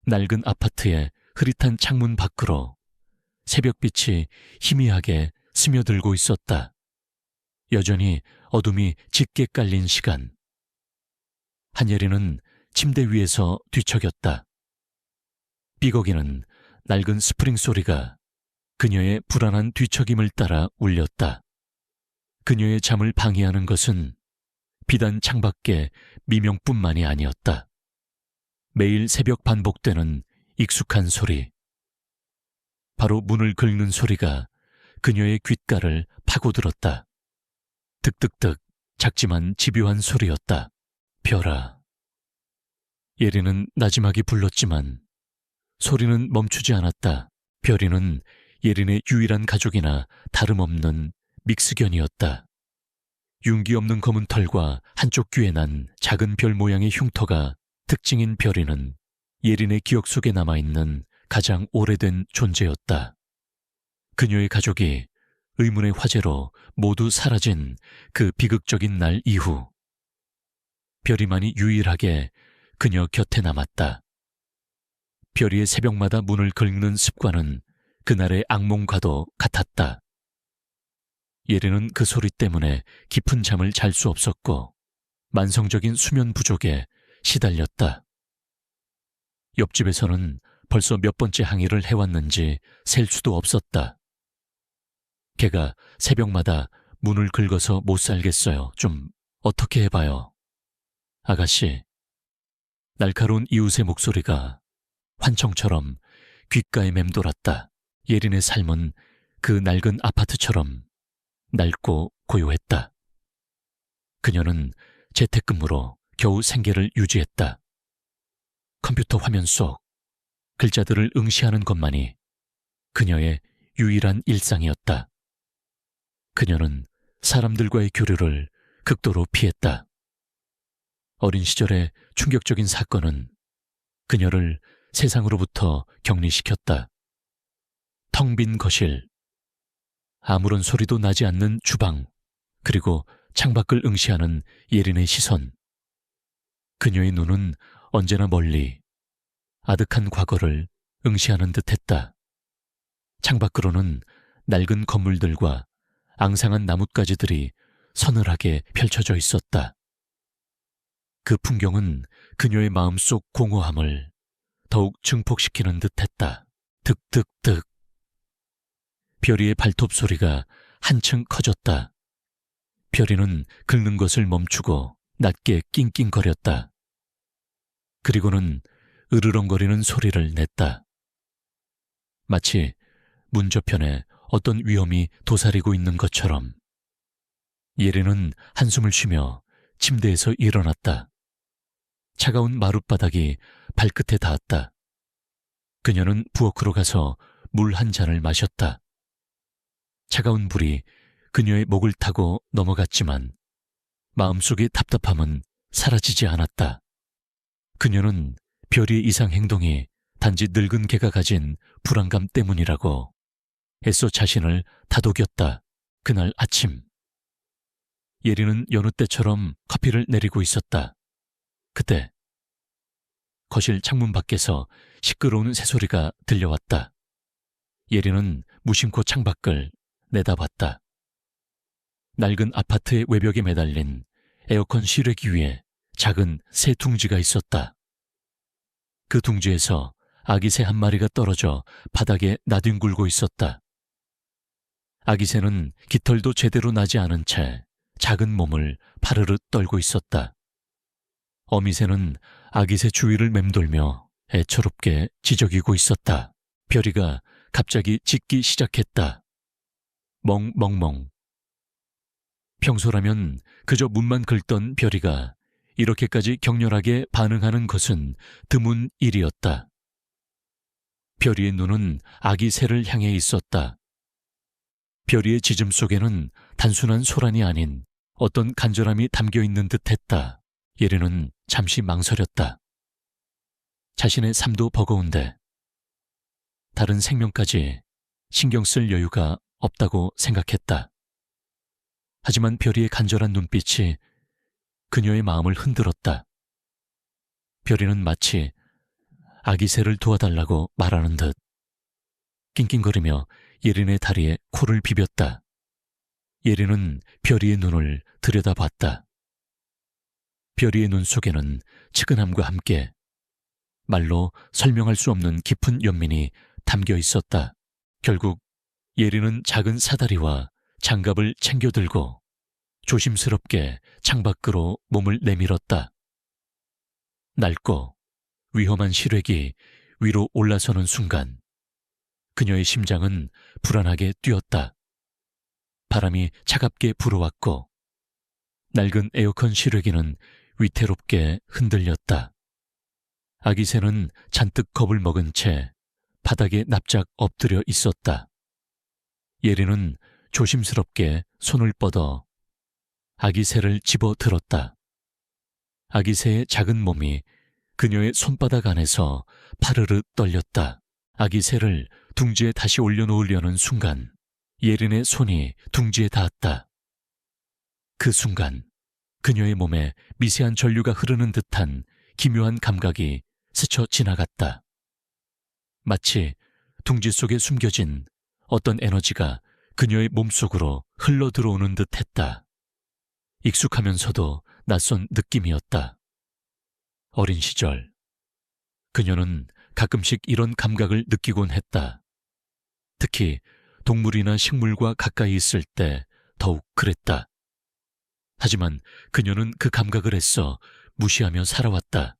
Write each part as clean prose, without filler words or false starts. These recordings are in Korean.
낡은 아파트의 흐릿한 창문 밖으로 새벽빛이 희미하게 스며들고 있었다. 여전히 어둠이 짙게 깔린 시간. 한예리는 침대 위에서 뒤척였다. 삐걱이는 낡은 스프링 소리가 그녀의 불안한 뒤척임을 따라 울렸다. 그녀의 잠을 방해하는 것은 비단 창밖의 미명뿐만이 아니었다. 매일 새벽 반복되는 익숙한 소리. 바로 문을 긁는 소리가 그녀의 귓가를 파고들었다. 득득득 작지만 집요한 소리였다. 별아. 예리는 나지막이 불렀지만 소리는 멈추지 않았다. 별이는 예린의 유일한 가족이나 다름없는 믹스견이었다. 윤기 없는 검은 털과 한쪽 귀에 난 작은 별 모양의 흉터가 특징인 별이는 예린의 기억 속에 남아있는 가장 오래된 존재였다. 그녀의 가족이 의문의 화제로 모두 사라진 그 비극적인 날 이후 별이만이 유일하게 그녀 곁에 남았다. 별이의 새벽마다 문을 긁는 습관은 그날의 악몽과도 같았다. 예린은 그 소리 때문에 깊은 잠을 잘 수 없었고 만성적인 수면 부족에 시달렸다. 옆집에서는 벌써 몇 번째 항의를 해왔는지 셀 수도 없었다. 걔가 새벽마다 문을 긁어서 못 살겠어요. 좀 어떻게 해봐요. 아가씨. 날카로운 이웃의 목소리가 환청처럼 귓가에 맴돌았다. 예린의 삶은 그 낡은 아파트처럼 낡고 고요했다. 그녀는 재택근무로 겨우 생계를 유지했다. 컴퓨터 화면 속 글자들을 응시하는 것만이 그녀의 유일한 일상이었다. 그녀는 사람들과의 교류를 극도로 피했다. 어린 시절의 충격적인 사건은 그녀를 세상으로부터 격리시켰다. 텅 빈 거실, 아무런 소리도 나지 않는 주방, 그리고 창밖을 응시하는 예린의 시선. 그녀의 눈은 언제나 멀리 아득한 과거를 응시하는 듯했다. 창밖으로는 낡은 건물들과 앙상한 나뭇가지들이 서늘하게 펼쳐져 있었다. 그 풍경은 그녀의 마음속 공허함을 더욱 증폭시키는 듯했다. 득득득. 별이의 발톱 소리가 한층 커졌다. 별이는 긁는 것을 멈추고 낮게 낑낑거렸다. 그리고는 으르렁거리는 소리를 냈다. 마치 문 저편에 어떤 위험이 도사리고 있는 것처럼. 예린은 한숨을 쉬며 침대에서 일어났다. 차가운 마룻바닥이 발끝에 닿았다. 그녀는 부엌으로 가서 물 한 잔을 마셨다. 차가운 불이 그녀의 목을 타고 넘어갔지만 마음속의 답답함은 사라지지 않았다. 그녀는 별이의 이상 행동이 단지 늙은 개가 가진 불안감 때문이라고 애써 자신을 다독였다. 그날 아침 예린은 여느 때처럼 커피를 내리고 있었다. 그때 거실 창문 밖에서 시끄러운 새소리가 들려왔다. 예린은 무심코 창밖을 내다봤다. 낡은 아파트의 외벽에 매달린 에어컨 실외기 위에 작은 새 둥지가 있었다. 그 둥지에서 아기 새 한 마리가 떨어져 바닥에 나뒹굴고 있었다. 아기 새는 깃털도 제대로 나지 않은 채 작은 몸을 파르르 떨고 있었다. 어미 새는 아기 새 주위를 맴돌며 애처롭게 지저귀고 있었다. 별이가 갑자기 짖기 시작했다. 멍멍멍. 평소라면 그저 문만 긁던 별이가 이렇게까지 격렬하게 반응하는 것은 드문 일이었다. 별이의 눈은 아기 새를 향해 있었다. 별이의 짖음 속에는 단순한 소란이 아닌 어떤 간절함이 담겨있는 듯했다. 예린은 잠시 망설였다. 자신의 삶도 버거운데 다른 생명까지 신경 쓸 여유가 없다고 생각했다. 하지만 별이의 간절한 눈빛이 그녀의 마음을 흔들었다. 별이는 마치 아기 새를 도와달라고 말하는 듯 낑낑거리며 예린의 다리에 코를 비볐다. 예린은 별이의 눈을 들여다봤다. 별이의 눈 속에는 측은함과 함께 말로 설명할 수 없는 깊은 연민이 담겨 있었다. 결국 예린은 작은 사다리와 장갑을 챙겨 들고 조심스럽게 창밖으로 몸을 내밀었다. 낡고 위험한 시래기 위로 올라서는 순간 그녀의 심장은 불안하게 뛰었다. 바람이 차갑게 불어왔고 낡은 에어컨 시래기는 위태롭게 흔들렸다. 아기 새는 잔뜩 겁을 먹은 채 바닥에 납작 엎드려 있었다. 예린은 조심스럽게 손을 뻗어 아기 새를 집어 들었다. 아기 새의 작은 몸이 그녀의 손바닥 안에서 파르르 떨렸다. 아기 새를 둥지에 다시 올려놓으려는 순간 예린의 손이 둥지에 닿았다. 그 순간 그녀의 몸에 미세한 전류가 흐르는 듯한 기묘한 감각이 스쳐 지나갔다. 마치 둥지 속에 숨겨진 어떤 에너지가 그녀의 몸속으로 흘러 들어오는 듯 했다. 익숙하면서도 낯선 느낌이었다. 어린 시절 그녀는 가끔씩 이런 감각을 느끼곤 했다. 특히 동물이나 식물과 가까이 있을 때 더욱 그랬다. 하지만 그녀는 그 감각을 애써 무시하며 살아왔다.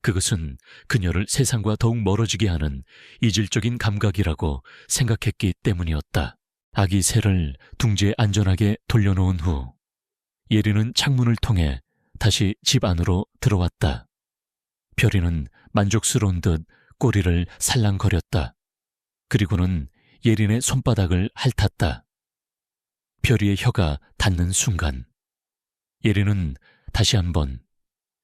그것은 그녀를 세상과 더욱 멀어지게 하는 이질적인 감각이라고 생각했기 때문이었다. 아기 새를 둥지에 안전하게 돌려놓은 후 예린은 창문을 통해 다시 집 안으로 들어왔다. 별이는 만족스러운 듯 꼬리를 살랑거렸다. 그리고는 예린의 손바닥을 핥았다. 별이의 혀가 닿는 순간 예린은 다시 한번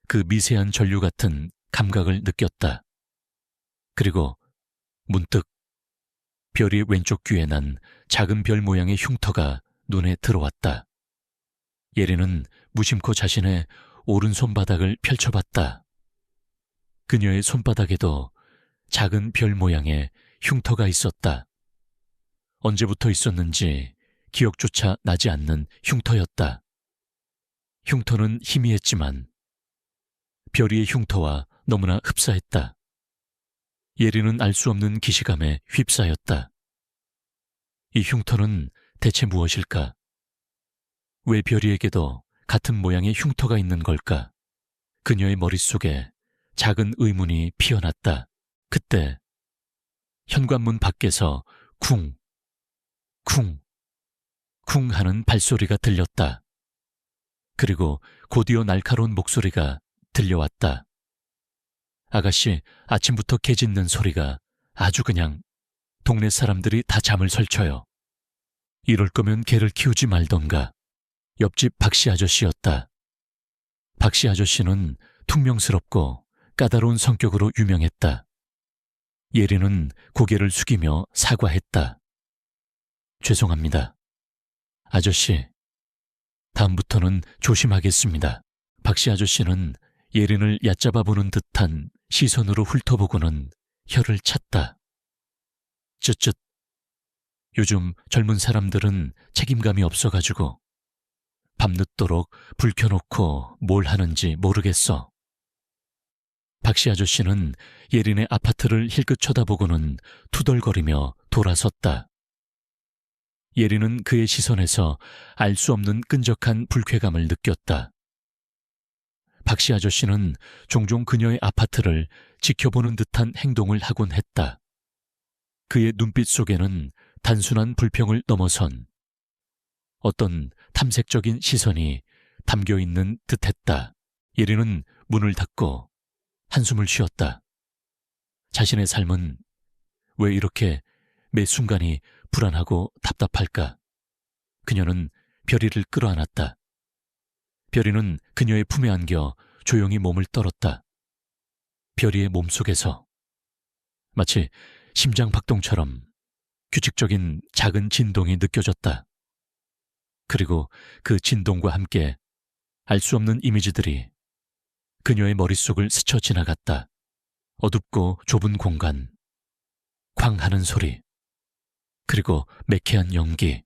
그 미세한 전류 같은 감각을 느꼈다. 그리고 문득 별이의 왼쪽 귀에 난 작은 별 모양의 흉터가 눈에 들어왔다. 예린은 무심코 자신의 오른손바닥을 펼쳐봤다. 그녀의 손바닥에도 작은 별 모양의 흉터가 있었다. 언제부터 있었는지 기억조차 나지 않는 흉터였다. 흉터는 희미했지만 별이의 흉터와 너무나 흡사했다. 예린은 알 수 없는 기시감에 휩싸였다. 이 흉터는 대체 무엇일까? 왜 별이에게도 같은 모양의 흉터가 있는 걸까? 그녀의 머릿속에 작은 의문이 피어났다. 그때 현관문 밖에서 쿵, 쿵, 쿵 하는 발소리가 들렸다. 그리고 곧이어 날카로운 목소리가 들려왔다. 아가씨, 아침부터 개 짖는 소리가 아주 그냥 동네 사람들이 다 잠을 설쳐요. 이럴 거면 개를 키우지 말던가. 옆집 박씨 아저씨였다. 박씨 아저씨는 퉁명스럽고 까다로운 성격으로 유명했다. 예린은 고개를 숙이며 사과했다. 죄송합니다. 아저씨, 다음부터는 조심하겠습니다. 박씨 아저씨는 예린을 얕잡아 보는 듯한 시선으로 훑어보고는 혀를 찼다. 쯧쯧. 요즘 젊은 사람들은 책임감이 없어가지고 밤늦도록 불 켜놓고 뭘 하는지 모르겠어. 박씨 아저씨는 예린의 아파트를 힐끗 쳐다보고는 투덜거리며 돌아섰다. 예린은 그의 시선에서 알 수 없는 끈적한 불쾌감을 느꼈다. 박씨 아저씨는 종종 그녀의 아파트를 지켜보는 듯한 행동을 하곤 했다. 그의 눈빛 속에는 단순한 불평을 넘어선 어떤 탐색적인 시선이 담겨있는 듯했다. 예린은 문을 닫고 한숨을 쉬었다. 자신의 삶은 왜 이렇게 매 순간이 불안하고 답답할까? 그녀는 별이를 끌어안았다. 별이는 그녀의 품에 안겨 조용히 몸을 떨었다. 별이의 몸속에서 마치 심장 박동처럼 규칙적인 작은 진동이 느껴졌다. 그리고 그 진동과 함께 알 수 없는 이미지들이 그녀의 머릿속을 스쳐 지나갔다. 어둡고 좁은 공간, 쾅 하는 소리, 그리고 매캐한 연기.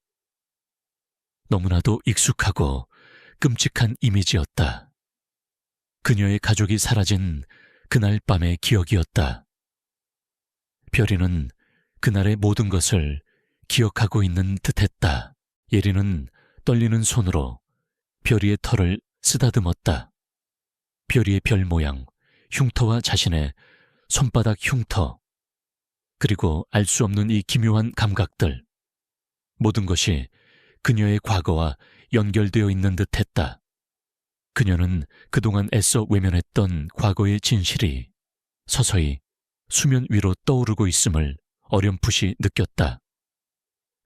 너무나도 익숙하고 끔찍한 이미지였다. 그녀의 가족이 사라진 그날 밤의 기억이었다. 별이는 그날의 모든 것을 기억하고 있는 듯했다. 예리는 떨리는 손으로 별이의 털을 쓰다듬었다. 별이의 별 모양, 흉터와 자신의 손바닥 흉터, 그리고 알 수 없는 이 기묘한 감각들, 모든 것이 그녀의 과거와 연결되어 있는 듯했다. 그녀는 그동안 애써 외면했던 과거의 진실이 서서히 수면 위로 떠오르고 있음을 어렴풋이 느꼈다.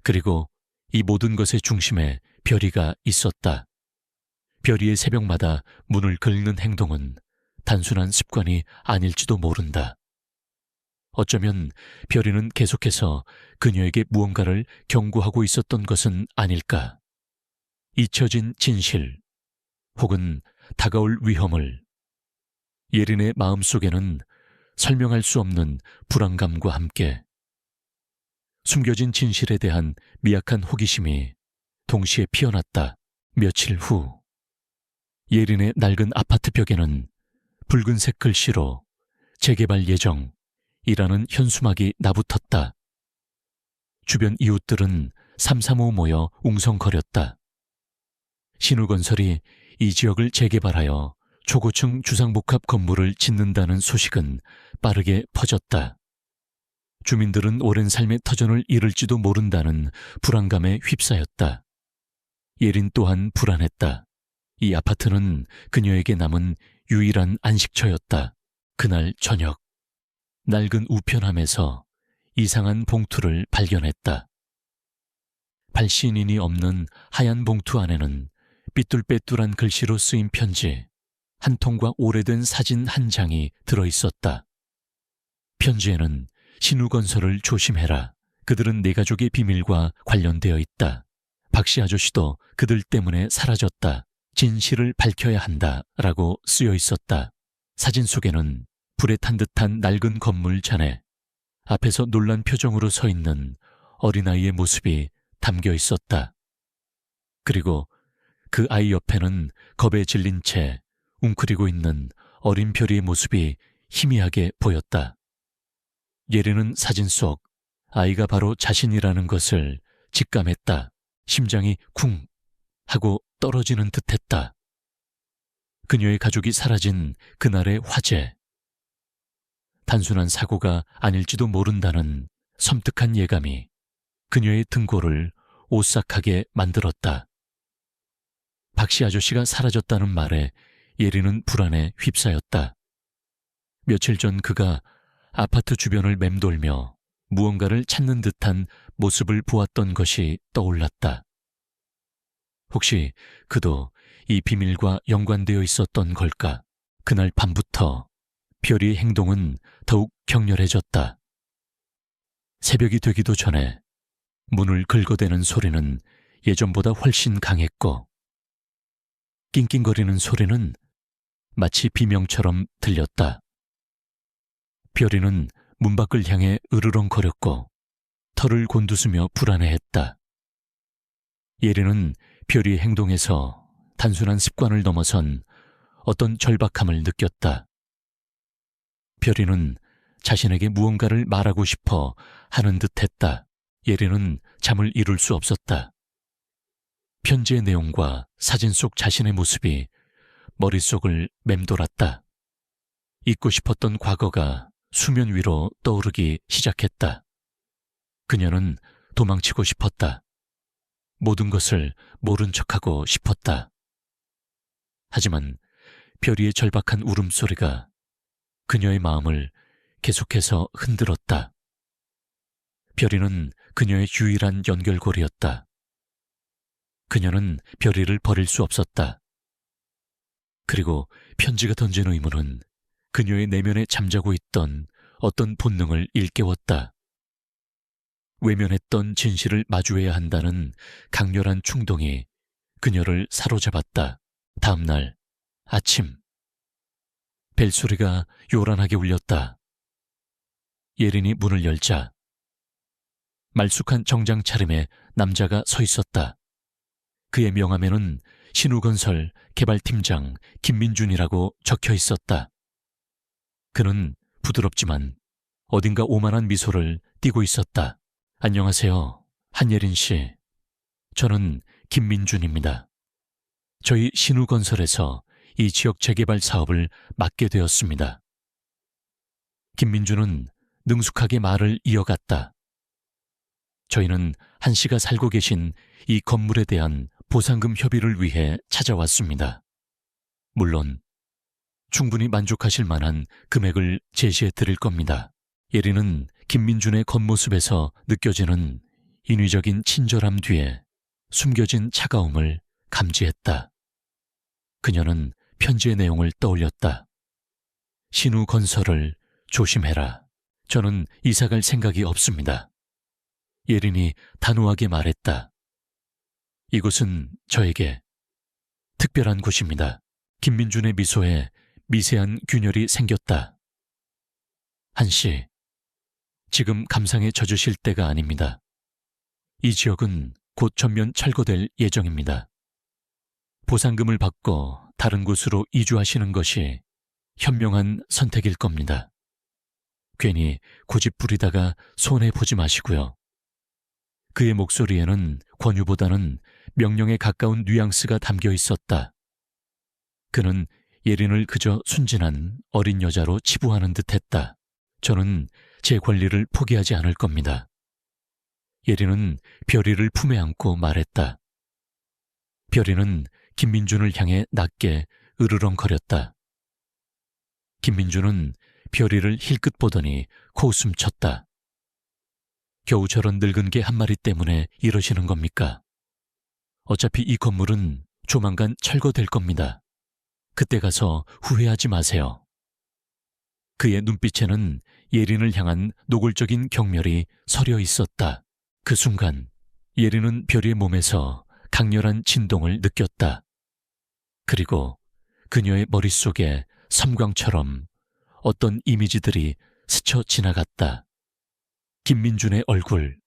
그리고 이 모든 것의 중심에 별이가 있었다. 별이의 새벽마다 문을 긁는 행동은 단순한 습관이 아닐지도 모른다. 어쩌면 별이는 계속해서 그녀에게 무언가를 경고하고 있었던 것은 아닐까. 잊혀진 진실, 혹은 다가올 위험을. 예린의 마음속에는 설명할 수 없는 불안감과 함께 숨겨진 진실에 대한 미약한 호기심이 동시에 피어났다. 며칠 후, 예린의 낡은 아파트 벽에는 붉은색 글씨로 재개발 예정이라는 현수막이 나붙었다. 주변 이웃들은 삼삼오오 모여 웅성거렸다. 신우건설이 이 지역을 재개발하여 초고층 주상복합 건물을 짓는다는 소식은 빠르게 퍼졌다. 주민들은 오랜 삶의 터전을 잃을지도 모른다는 불안감에 휩싸였다. 예린 또한 불안했다. 이 아파트는 그녀에게 남은 유일한 안식처였다. 그날 저녁, 낡은 우편함에서 이상한 봉투를 발견했다. 발신인이 없는 하얀 봉투 안에는 삐뚤빼뚤한 글씨로 쓰인 편지 한 통과 오래된 사진 한 장이 들어있었다. 편지에는 신우건설을 조심해라. 그들은 내 가족의 비밀과 관련되어 있다. 박씨 아저씨도 그들 때문에 사라졌다. 진실을 밝혀야 한다. 라고 쓰여 있었다. 사진 속에는 불에 탄 듯한 낡은 건물 잔에 앞에서 놀란 표정으로 서 있는 어린아이의 모습이 담겨 있었다. 그리고 그 아이 옆에는 겁에 질린 채 웅크리고 있는 어린 별이의 모습이 희미하게 보였다. 예린은 사진 속 아이가 바로 자신이라는 것을 직감했다. 심장이 쿵 하고 떨어지는 듯했다. 그녀의 가족이 사라진 그날의 화재. 단순한 사고가 아닐지도 모른다는 섬뜩한 예감이 그녀의 등골을 오싹하게 만들었다. 박씨 아저씨가 사라졌다는 말에 예린은 불안에 휩싸였다. 며칠 전 그가 아파트 주변을 맴돌며 무언가를 찾는 듯한 모습을 보았던 것이 떠올랐다. 혹시 그도 이 비밀과 연관되어 있었던 걸까? 그날 밤부터 별이의 행동은 더욱 격렬해졌다. 새벽이 되기도 전에 문을 긁어대는 소리는 예전보다 훨씬 강했고, 낑낑거리는 소리는 마치 비명처럼 들렸다. 별이는 문 밖을 향해 으르렁거렸고 털을 곤두스며 불안해했다. 예린은 별이의 행동에서 단순한 습관을 넘어선 어떤 절박함을 느꼈다. 별이는 자신에게 무언가를 말하고 싶어 하는 듯했다. 예린은 잠을 이룰 수 없었다. 편지의 내용과 사진 속 자신의 모습이 머릿속을 맴돌았다. 잊고 싶었던 과거가 수면 위로 떠오르기 시작했다. 그녀는 도망치고 싶었다. 모든 것을 모른 척하고 싶었다. 하지만 별이의 절박한 울음소리가 그녀의 마음을 계속해서 흔들었다. 별이는 그녀의 유일한 연결고리였다. 그녀는 별이를 버릴 수 없었다. 그리고 편지가 던진 의문은 그녀의 내면에 잠자고 있던 어떤 본능을 일깨웠다. 외면했던 진실을 마주해야 한다는 강렬한 충동이 그녀를 사로잡았다. 다음 날 아침, 벨소리가 요란하게 울렸다. 예린이 문을 열자 말쑥한 정장 차림의 남자가 서 있었다. 그의 명함에는 신우건설 개발팀장 김민준이라고 적혀 있었다. 그는 부드럽지만 어딘가 오만한 미소를 띠고 있었다. 안녕하세요, 한예린 씨. 저는 김민준입니다. 저희 신우건설에서 이 지역 재개발 사업을 맡게 되었습니다. 김민준은 능숙하게 말을 이어갔다. 저희는 한 씨가 살고 계신 이 건물에 대한 보상금 협의를 위해 찾아왔습니다. 물론 충분히 만족하실 만한 금액을 제시해 드릴 겁니다. 예린은 김민준의 겉모습에서 느껴지는 인위적인 친절함 뒤에 숨겨진 차가움을 감지했다. 그녀는 편지의 내용을 떠올렸다. 신우건설을 조심해라. 저는 이사갈 생각이 없습니다. 예린이 단호하게 말했다. 이곳은 저에게 특별한 곳입니다. 김민준의 미소에 미세한 균열이 생겼다. 한 씨, 지금 감상에 젖으실 때가 아닙니다. 이 지역은 곧 전면 철거될 예정입니다. 보상금을 받고 다른 곳으로 이주하시는 것이 현명한 선택일 겁니다. 괜히 고집 부리다가 손해보지 마시고요. 그의 목소리에는 권유보다는 명령에 가까운 뉘앙스가 담겨 있었다. 그는 예린을 그저 순진한 어린 여자로 치부하는 듯했다. 저는 제 권리를 포기하지 않을 겁니다. 예린은 별이를 품에 안고 말했다. 별이는 김민준을 향해 낮게 으르렁거렸다. 김민준은 별이를 힐끗 보더니 코웃음 쳤다. 겨우 저런 늙은 개 한 마리 때문에 이러시는 겁니까? 어차피 이 건물은 조만간 철거될 겁니다. 그때 가서 후회하지 마세요. 그의 눈빛에는 예린을 향한 노골적인 경멸이 서려 있었다. 그 순간 예린은 별이의 몸에서 강렬한 진동을 느꼈다. 그리고 그녀의 머릿속에 섬광처럼 어떤 이미지들이 스쳐 지나갔다. 김민준의 얼굴,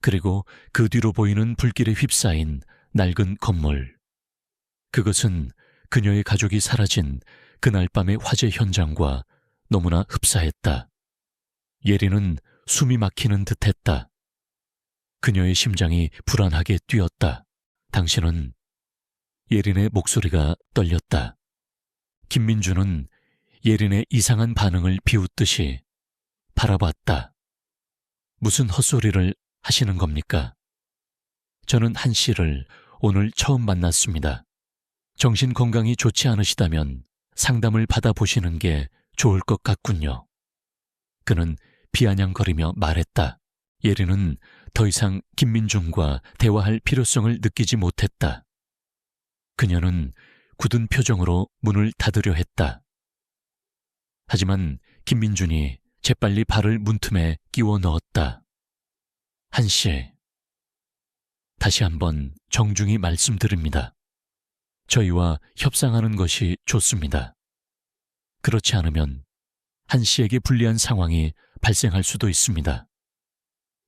그리고 그 뒤로 보이는 불길에 휩싸인 낡은 건물. 그것은 그녀의 가족이 사라진 그날 밤의 화재 현장과 너무나 흡사했다. 예린은 숨이 막히는 듯했다. 그녀의 심장이 불안하게 뛰었다. 당신은... 예린의 목소리가 떨렸다. 김민준은 예린의 이상한 반응을 비웃듯이 바라봤다. 무슨 헛소리를 하시는 겁니까? 저는 한 씨를 오늘 처음 만났습니다. 정신 건강이 좋지 않으시다면 상담을 받아보시는 게 좋을 것 같군요. 그는 비아냥거리며 말했다. 예린은 더 이상 김민준과 대화할 필요성을 느끼지 못했다. 그녀는 굳은 표정으로 문을 닫으려 했다. 하지만 김민준이 재빨리 발을 문틈에 끼워 넣었다. 한 씨, 다시 한번 정중히 말씀드립니다. 저희와 협상하는 것이 좋습니다. 그렇지 않으면 한 씨에게 불리한 상황이 발생할 수도 있습니다.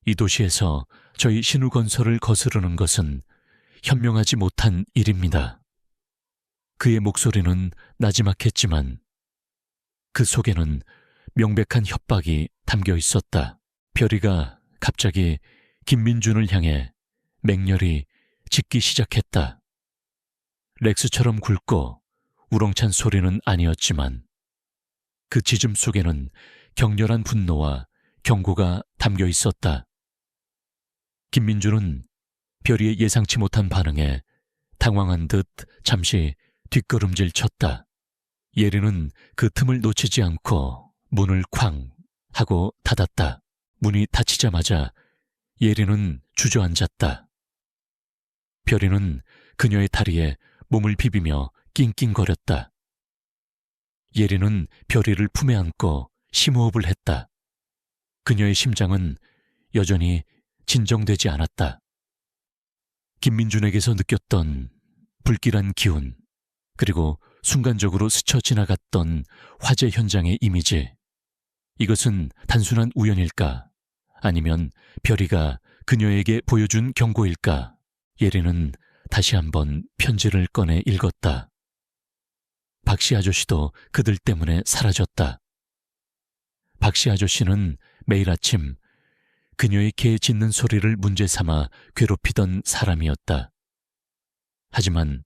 이 도시에서 저희 신우건설을 거스르는 것은 현명하지 못한 일입니다. 그의 목소리는 나지막했지만 그 속에는 명백한 협박이 담겨 있었다. 별이가 갑자기 김민준을 향해 맹렬히 짖기 시작했다. 렉스처럼 굵고 우렁찬 소리는 아니었지만 그 짖음 속에는 격렬한 분노와 경고가 담겨 있었다. 김민준은 별이의 예상치 못한 반응에 당황한 듯 잠시 뒷걸음질 쳤다. 예린은 그 틈을 놓치지 않고 문을 쾅 하고 닫았다. 문이 닫히자마자 예린은 주저앉았다. 별이는 그녀의 다리에 몸을 비비며 낑낑거렸다. 예린은 별이를 품에 안고 심호흡을 했다. 그녀의 심장은 여전히 진정되지 않았다. 김민준에게서 느꼈던 불길한 기운, 그리고 순간적으로 스쳐 지나갔던 화재 현장의 이미지, 이것은 단순한 우연일까? 아니면 별이가 그녀에게 보여준 경고일까? 예린은 다시 한번 편지를 꺼내 읽었다. 박씨 아저씨도 그들 때문에 사라졌다. 박씨 아저씨는 매일 아침 그녀의 개 짖는 소리를 문제 삼아 괴롭히던 사람이었다. 하지만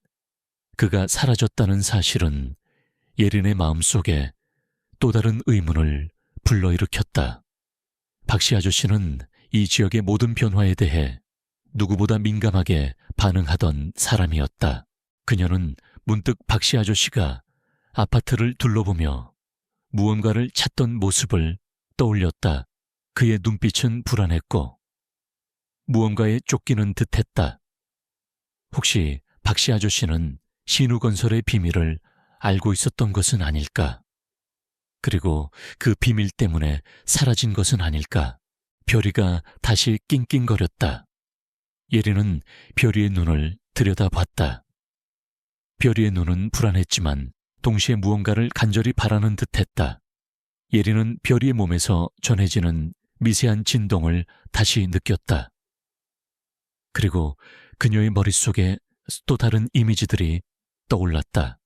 그가 사라졌다는 사실은 예린의 마음속에 또 다른 의문을 불러일으켰다. 박씨 아저씨는 이 지역의 모든 변화에 대해 누구보다 민감하게 반응하던 사람이었다. 그녀는 문득 박씨 아저씨가 아파트를 둘러보며 무언가를 찾던 모습을 떠올렸다. 그의 눈빛은 불안했고 무언가에 쫓기는 듯했다. 혹시 박씨 아저씨는 신우건설의 비밀을 알고 있었던 것은 아닐까? 그리고 그 비밀 때문에 사라진 것은 아닐까? 별이가 다시 낑낑거렸다. 예린은 별이의 눈을 들여다봤다. 별이의 눈은 불안했지만 동시에 무언가를 간절히 바라는 듯했다. 예린은 별이의 몸에서 전해지는 미세한 진동을 다시 느꼈다. 그리고 그녀의 머릿속에 또 다른 이미지들이 떠올랐다.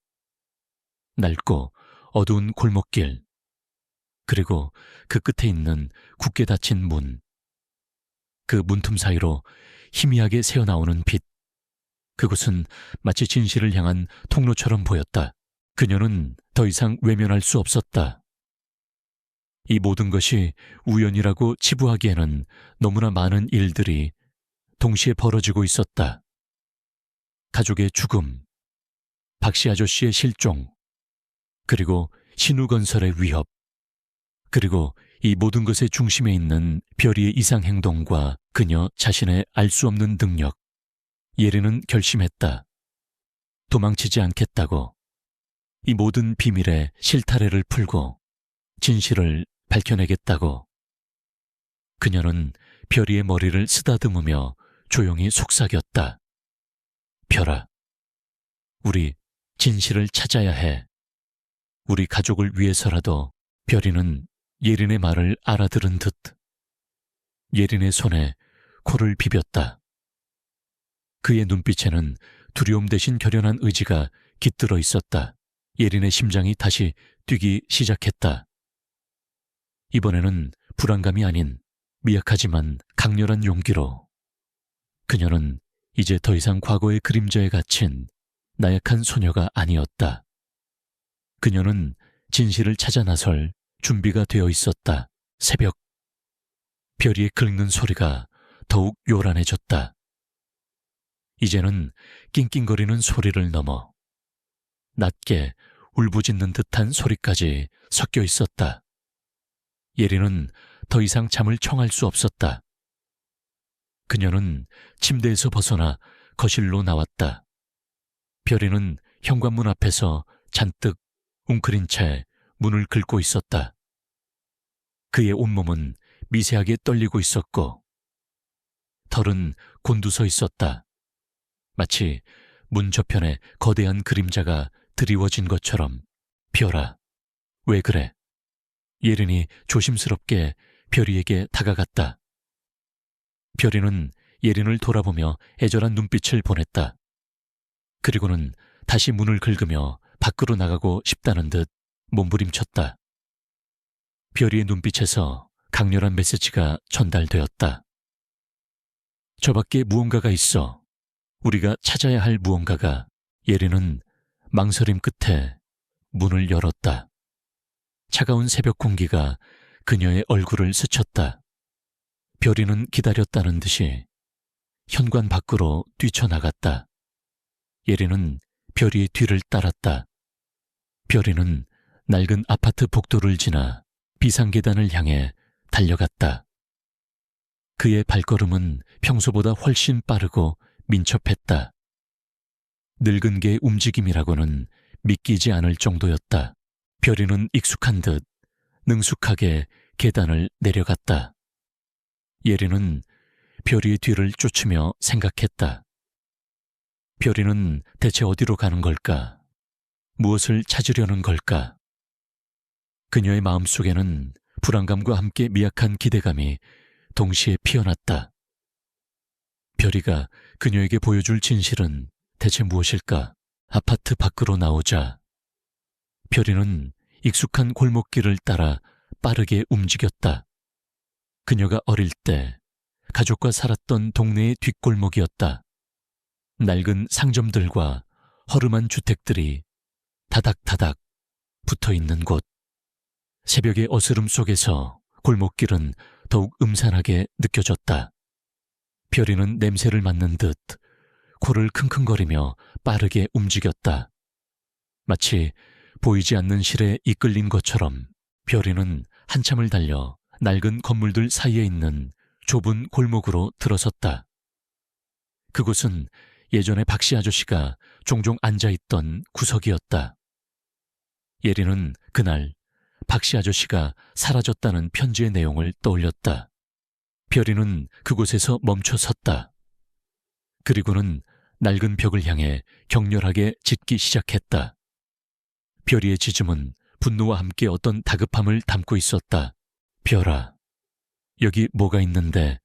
낡고 어두운 골목길, 그리고 그 끝에 있는 굳게 닫힌 문, 그 문틈 사이로 희미하게 새어나오는 빛, 그곳은 마치 진실을 향한 통로처럼 보였다. 그녀는 더 이상 외면할 수 없었다. 이 모든 것이 우연이라고 치부하기에는 너무나 많은 일들이 동시에 벌어지고 있었다. 가족의 죽음, 박씨 아저씨의 실종, 그리고 신우건설의 위협, 그리고 이 모든 것의 중심에 있는 별이의 이상 행동과 그녀 자신의 알 수 없는 능력. 예린은 결심했다. 도망치지 않겠다고. 이 모든 비밀의 실타래를 풀고 진실을 밝혀내겠다고. 그녀는 별이의 머리를 쓰다듬으며 조용히 속삭였다. 별아, 우리 진실을 찾아야 해. 우리 가족을 위해서라도. 별이는 예린의 말을 알아들은 듯 예린의 손에 코를 비볐다. 그의 눈빛에는 두려움 대신 결연한 의지가 깃들어 있었다. 예린의 심장이 다시 뛰기 시작했다. 이번에는 불안감이 아닌 미약하지만 강렬한 용기로. 그녀는 이제 더 이상 과거의 그림자에 갇힌 나약한 소녀가 아니었다. 그녀는 진실을 찾아 나설 준비가 되어 있었다. 새벽, 별이 긁는 소리가 더욱 요란해졌다. 이제는 낑낑거리는 소리를 넘어 낮게 울부짖는 듯한 소리까지 섞여 있었다. 예린은 더 이상 잠을 청할 수 없었다. 그녀는 침대에서 벗어나 거실로 나왔다. 별이는 현관문 앞에서 잔뜩 웅크린 채 문을 긁고 있었다. 그의 온몸은 미세하게 떨리고 있었고 털은 곤두서 있었다. 마치 문 저편에 거대한 그림자가 드리워진 것처럼. 별아, 왜 그래? 예린이 조심스럽게 별이에게 다가갔다. 별이는 예린을 돌아보며 애절한 눈빛을 보냈다. 그리고는 다시 문을 긁으며 밖으로 나가고 싶다는 듯 몸부림쳤다. 별이의 눈빛에서 강렬한 메시지가 전달되었다. 저 밖에 무언가가 있어. 우리가 찾아야 할 무언가가. 예린은 망설임 끝에 문을 열었다. 차가운 새벽 공기가 그녀의 얼굴을 스쳤다. 별이는 기다렸다는 듯이 현관 밖으로 뛰쳐나갔다. 예린은 별이의 뒤를 따랐다. 별이는 낡은 아파트 복도를 지나 비상계단을 향해 달려갔다. 그의 발걸음은 평소보다 훨씬 빠르고 민첩했다. 늙은 개의 움직임이라고는 믿기지 않을 정도였다. 별이는 익숙한 듯 능숙하게 계단을 내려갔다. 예린은 별이의 뒤를 쫓으며 생각했다. 별이는 대체 어디로 가는 걸까? 무엇을 찾으려는 걸까? 그녀의 마음속에는 불안감과 함께 미약한 기대감이 동시에 피어났다. 별이가 그녀에게 보여줄 진실은 대체 무엇일까? 아파트 밖으로 나오자 별이는 익숙한 골목길을 따라 빠르게 움직였다. 그녀가 어릴 때 가족과 살았던 동네의 뒷골목이었다. 낡은 상점들과 허름한 주택들이 다닥다닥 붙어있는 곳. 새벽의 어스름 속에서 골목길은 더욱 음산하게 느껴졌다. 별이는 냄새를 맡는 듯 코를 킁킁거리며 빠르게 움직였다. 마치 보이지 않는 실에 이끌린 것처럼 별이는 한참을 달려 낡은 건물들 사이에 있는 좁은 골목으로 들어섰다. 그곳은 예전에 박씨 아저씨가 종종 앉아있던 구석이었다. 예리는 그날 박씨 아저씨가 사라졌다는 편지의 내용을 떠올렸다. 별이는 그곳에서 멈춰 섰다. 그리고는 낡은 벽을 향해 격렬하게 짖기 시작했다. 별이의 짖음은 분노와 함께 어떤 다급함을 담고 있었다. 별아, 여기 뭐가 있는데?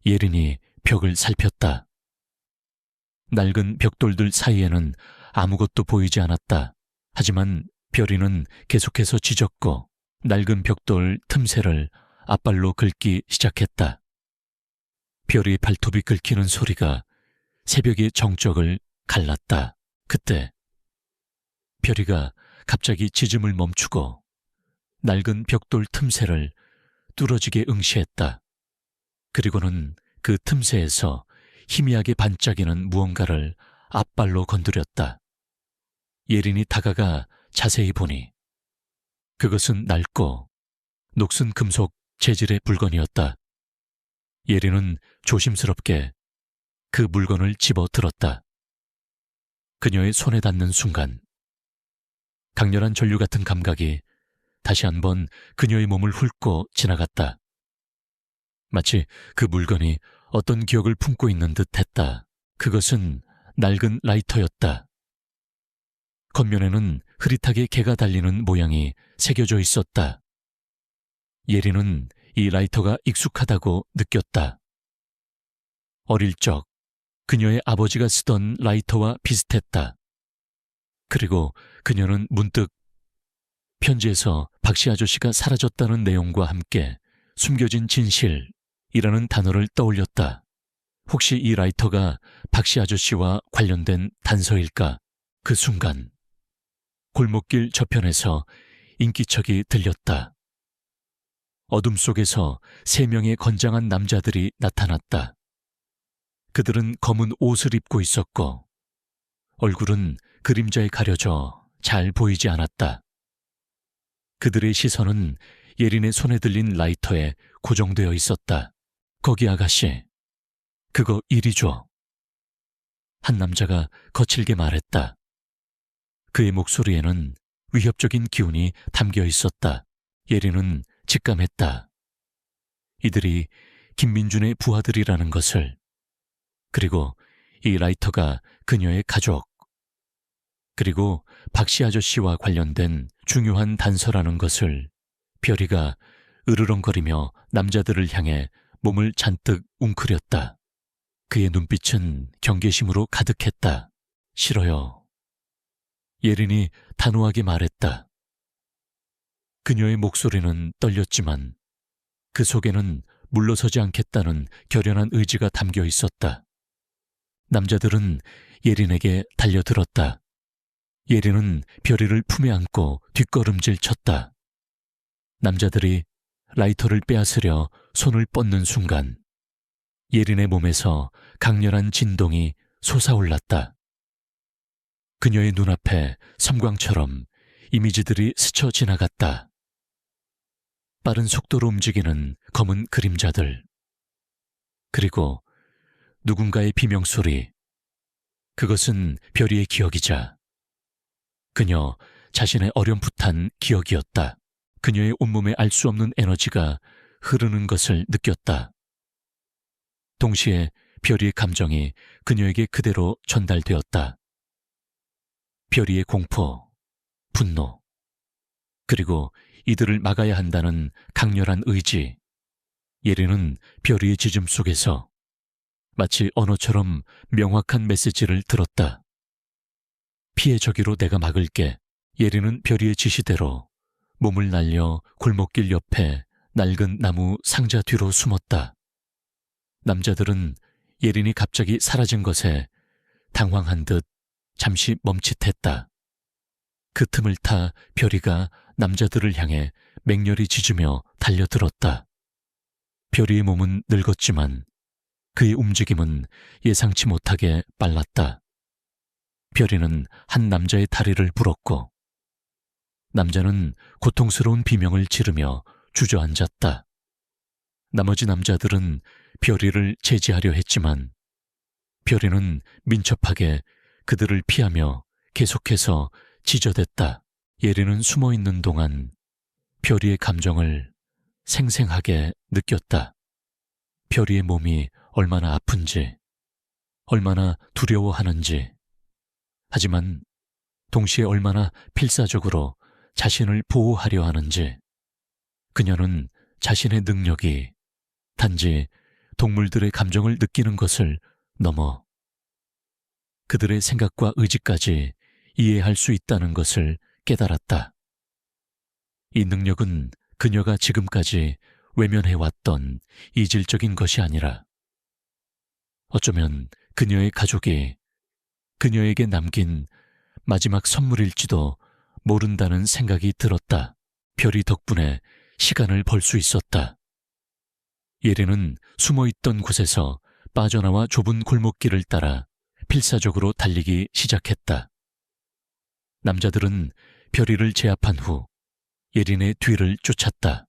예린이 벽을 살폈다. 낡은 벽돌들 사이에는 아무것도 보이지 않았다. 하지만 별이는 계속해서 짖었고 낡은 벽돌 틈새를 앞발로 긁기 시작했다. 별이 발톱이 긁히는 소리가 새벽의 정적을 갈랐다. 그때 별이가 갑자기 짖음을 멈추고 낡은 벽돌 틈새를 뚫어지게 응시했다. 그리고는 그 틈새에서 희미하게 반짝이는 무언가를 앞발로 건드렸다. 예린이 다가가 자세히 보니 그것은 낡고 녹슨 금속 재질의 물건이었다. 예린은 조심스럽게 그 물건을 집어 들었다. 그녀의 손에 닿는 순간 강렬한 전류 같은 감각이 다시 한번 그녀의 몸을 훑고 지나갔다. 마치 그 물건이 어떤 기억을 품고 있는 듯 했다. 그것은 낡은 라이터였다. 겉면에는 흐릿하게 개가 달리는 모양이 새겨져 있었다. 예린은 이 라이터가 익숙하다고 느꼈다. 어릴 적 그녀의 아버지가 쓰던 라이터와 비슷했다. 그리고 그녀는 문득 편지에서 박씨 아저씨가 사라졌다는 내용과 함께 숨겨진 진실이라는 단어를 떠올렸다. 혹시 이 라이터가 박씨 아저씨와 관련된 단서일까? 그 순간 골목길 저편에서 인기척이 들렸다. 어둠 속에서 3명의 건장한 남자들이 나타났다. 그들은 검은 옷을 입고 있었고 얼굴은 그림자에 가려져 잘 보이지 않았다. 그들의 시선은 예린의 손에 들린 라이터에 고정되어 있었다. 거기 아가씨, 그거 이리 줘. 한 남자가 거칠게 말했다. 그의 목소리에는 위협적인 기운이 담겨 있었다. 예린은 직감했다. 이들이 김민준의 부하들이라는 것을, 그리고 이 라이터가 그녀의 가족, 그리고 박씨 아저씨와 관련된 중요한 단서라는 것을. 별이가 으르렁거리며 남자들을 향해 몸을 잔뜩 웅크렸다. 그의 눈빛은 경계심으로 가득했다. 싫어요. 예린이 단호하게 말했다. 그녀의 목소리는 떨렸지만 그 속에는 물러서지 않겠다는 결연한 의지가 담겨 있었다. 남자들은 예린에게 달려들었다. 예린은 별이를 품에 안고 뒷걸음질 쳤다. 남자들이 라이터를 빼앗으려 손을 뻗는 순간 예린의 몸에서 강렬한 진동이 솟아올랐다. 그녀의 눈앞에 섬광처럼 이미지들이 스쳐 지나갔다. 빠른 속도로 움직이는 검은 그림자들, 그리고 누군가의 비명소리. 그것은 별이의 기억이자 그녀 자신의 어렴풋한 기억이었다. 그녀의 온몸에 알 수 없는 에너지가 흐르는 것을 느꼈다. 동시에 별이의 감정이 그녀에게 그대로 전달되었다. 별이의 공포, 분노, 그리고 이들을 막아야 한다는 강렬한 의지. 예린은 별이의 짖음 속에서 마치 언어처럼 명확한 메시지를 들었다. 피해 저기로 내가 막을게. 예린은 별이의 지시대로 몸을 날려 골목길 옆에 낡은 나무 상자 뒤로 숨었다. 남자들은 예린이 갑자기 사라진 것에 당황한 듯 잠시 멈칫했다. 그 틈을 타 별이가 남자들을 향해 맹렬히 짖으며 달려들었다. 별이의 몸은 늙었지만 그의 움직임은 예상치 못하게 빨랐다. 별이는 한 남자의 다리를 물었고 남자는 고통스러운 비명을 지르며 주저앉았다. 나머지 남자들은 별이를 제지하려 했지만 별이는 민첩하게 그들을 피하며 계속해서 짖어댔다. 예린은 숨어있는 동안 별이의 감정을 생생하게 느꼈다. 별이의 몸이 얼마나 아픈지, 얼마나 두려워하는지, 하지만 동시에 얼마나 필사적으로 자신을 보호하려 하는지. 그녀는 자신의 능력이 단지 동물들의 감정을 느끼는 것을 넘어 그들의 생각과 의지까지 이해할 수 있다는 것을 깨달았다. 이 능력은 그녀가 지금까지 외면해왔던 이질적인 것이 아니라 어쩌면 그녀의 가족이 그녀에게 남긴 마지막 선물일지도 모른다는 생각이 들었다. 별이 덕분에 시간을 벌 수 있었다. 예린은 숨어있던 곳에서 빠져나와 좁은 골목길을 따라 필사적으로 달리기 시작했다. 남자들은 별이를 제압한 후 예린의 뒤를 쫓았다.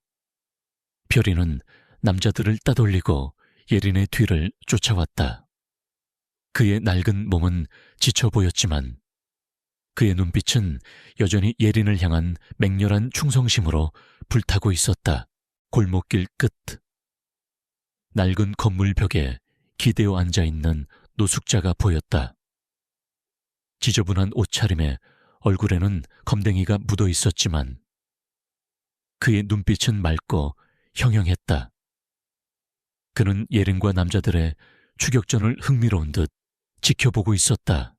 별이는 남자들을 따돌리고 예린의 뒤를 쫓아왔다. 그의 낡은 몸은 지쳐 보였지만 그의 눈빛은 여전히 예린을 향한 맹렬한 충성심으로 불타고 있었다. 골목길 끝. 낡은 건물 벽에 기대어 앉아있는 노숙자가 보였다. 지저분한 옷차림에 얼굴에는 검댕이가 묻어 있었지만 그의 눈빛은 맑고 형형했다. 그는 예린과 남자들의 추격전을 흥미로운 듯 지켜보고 있었다.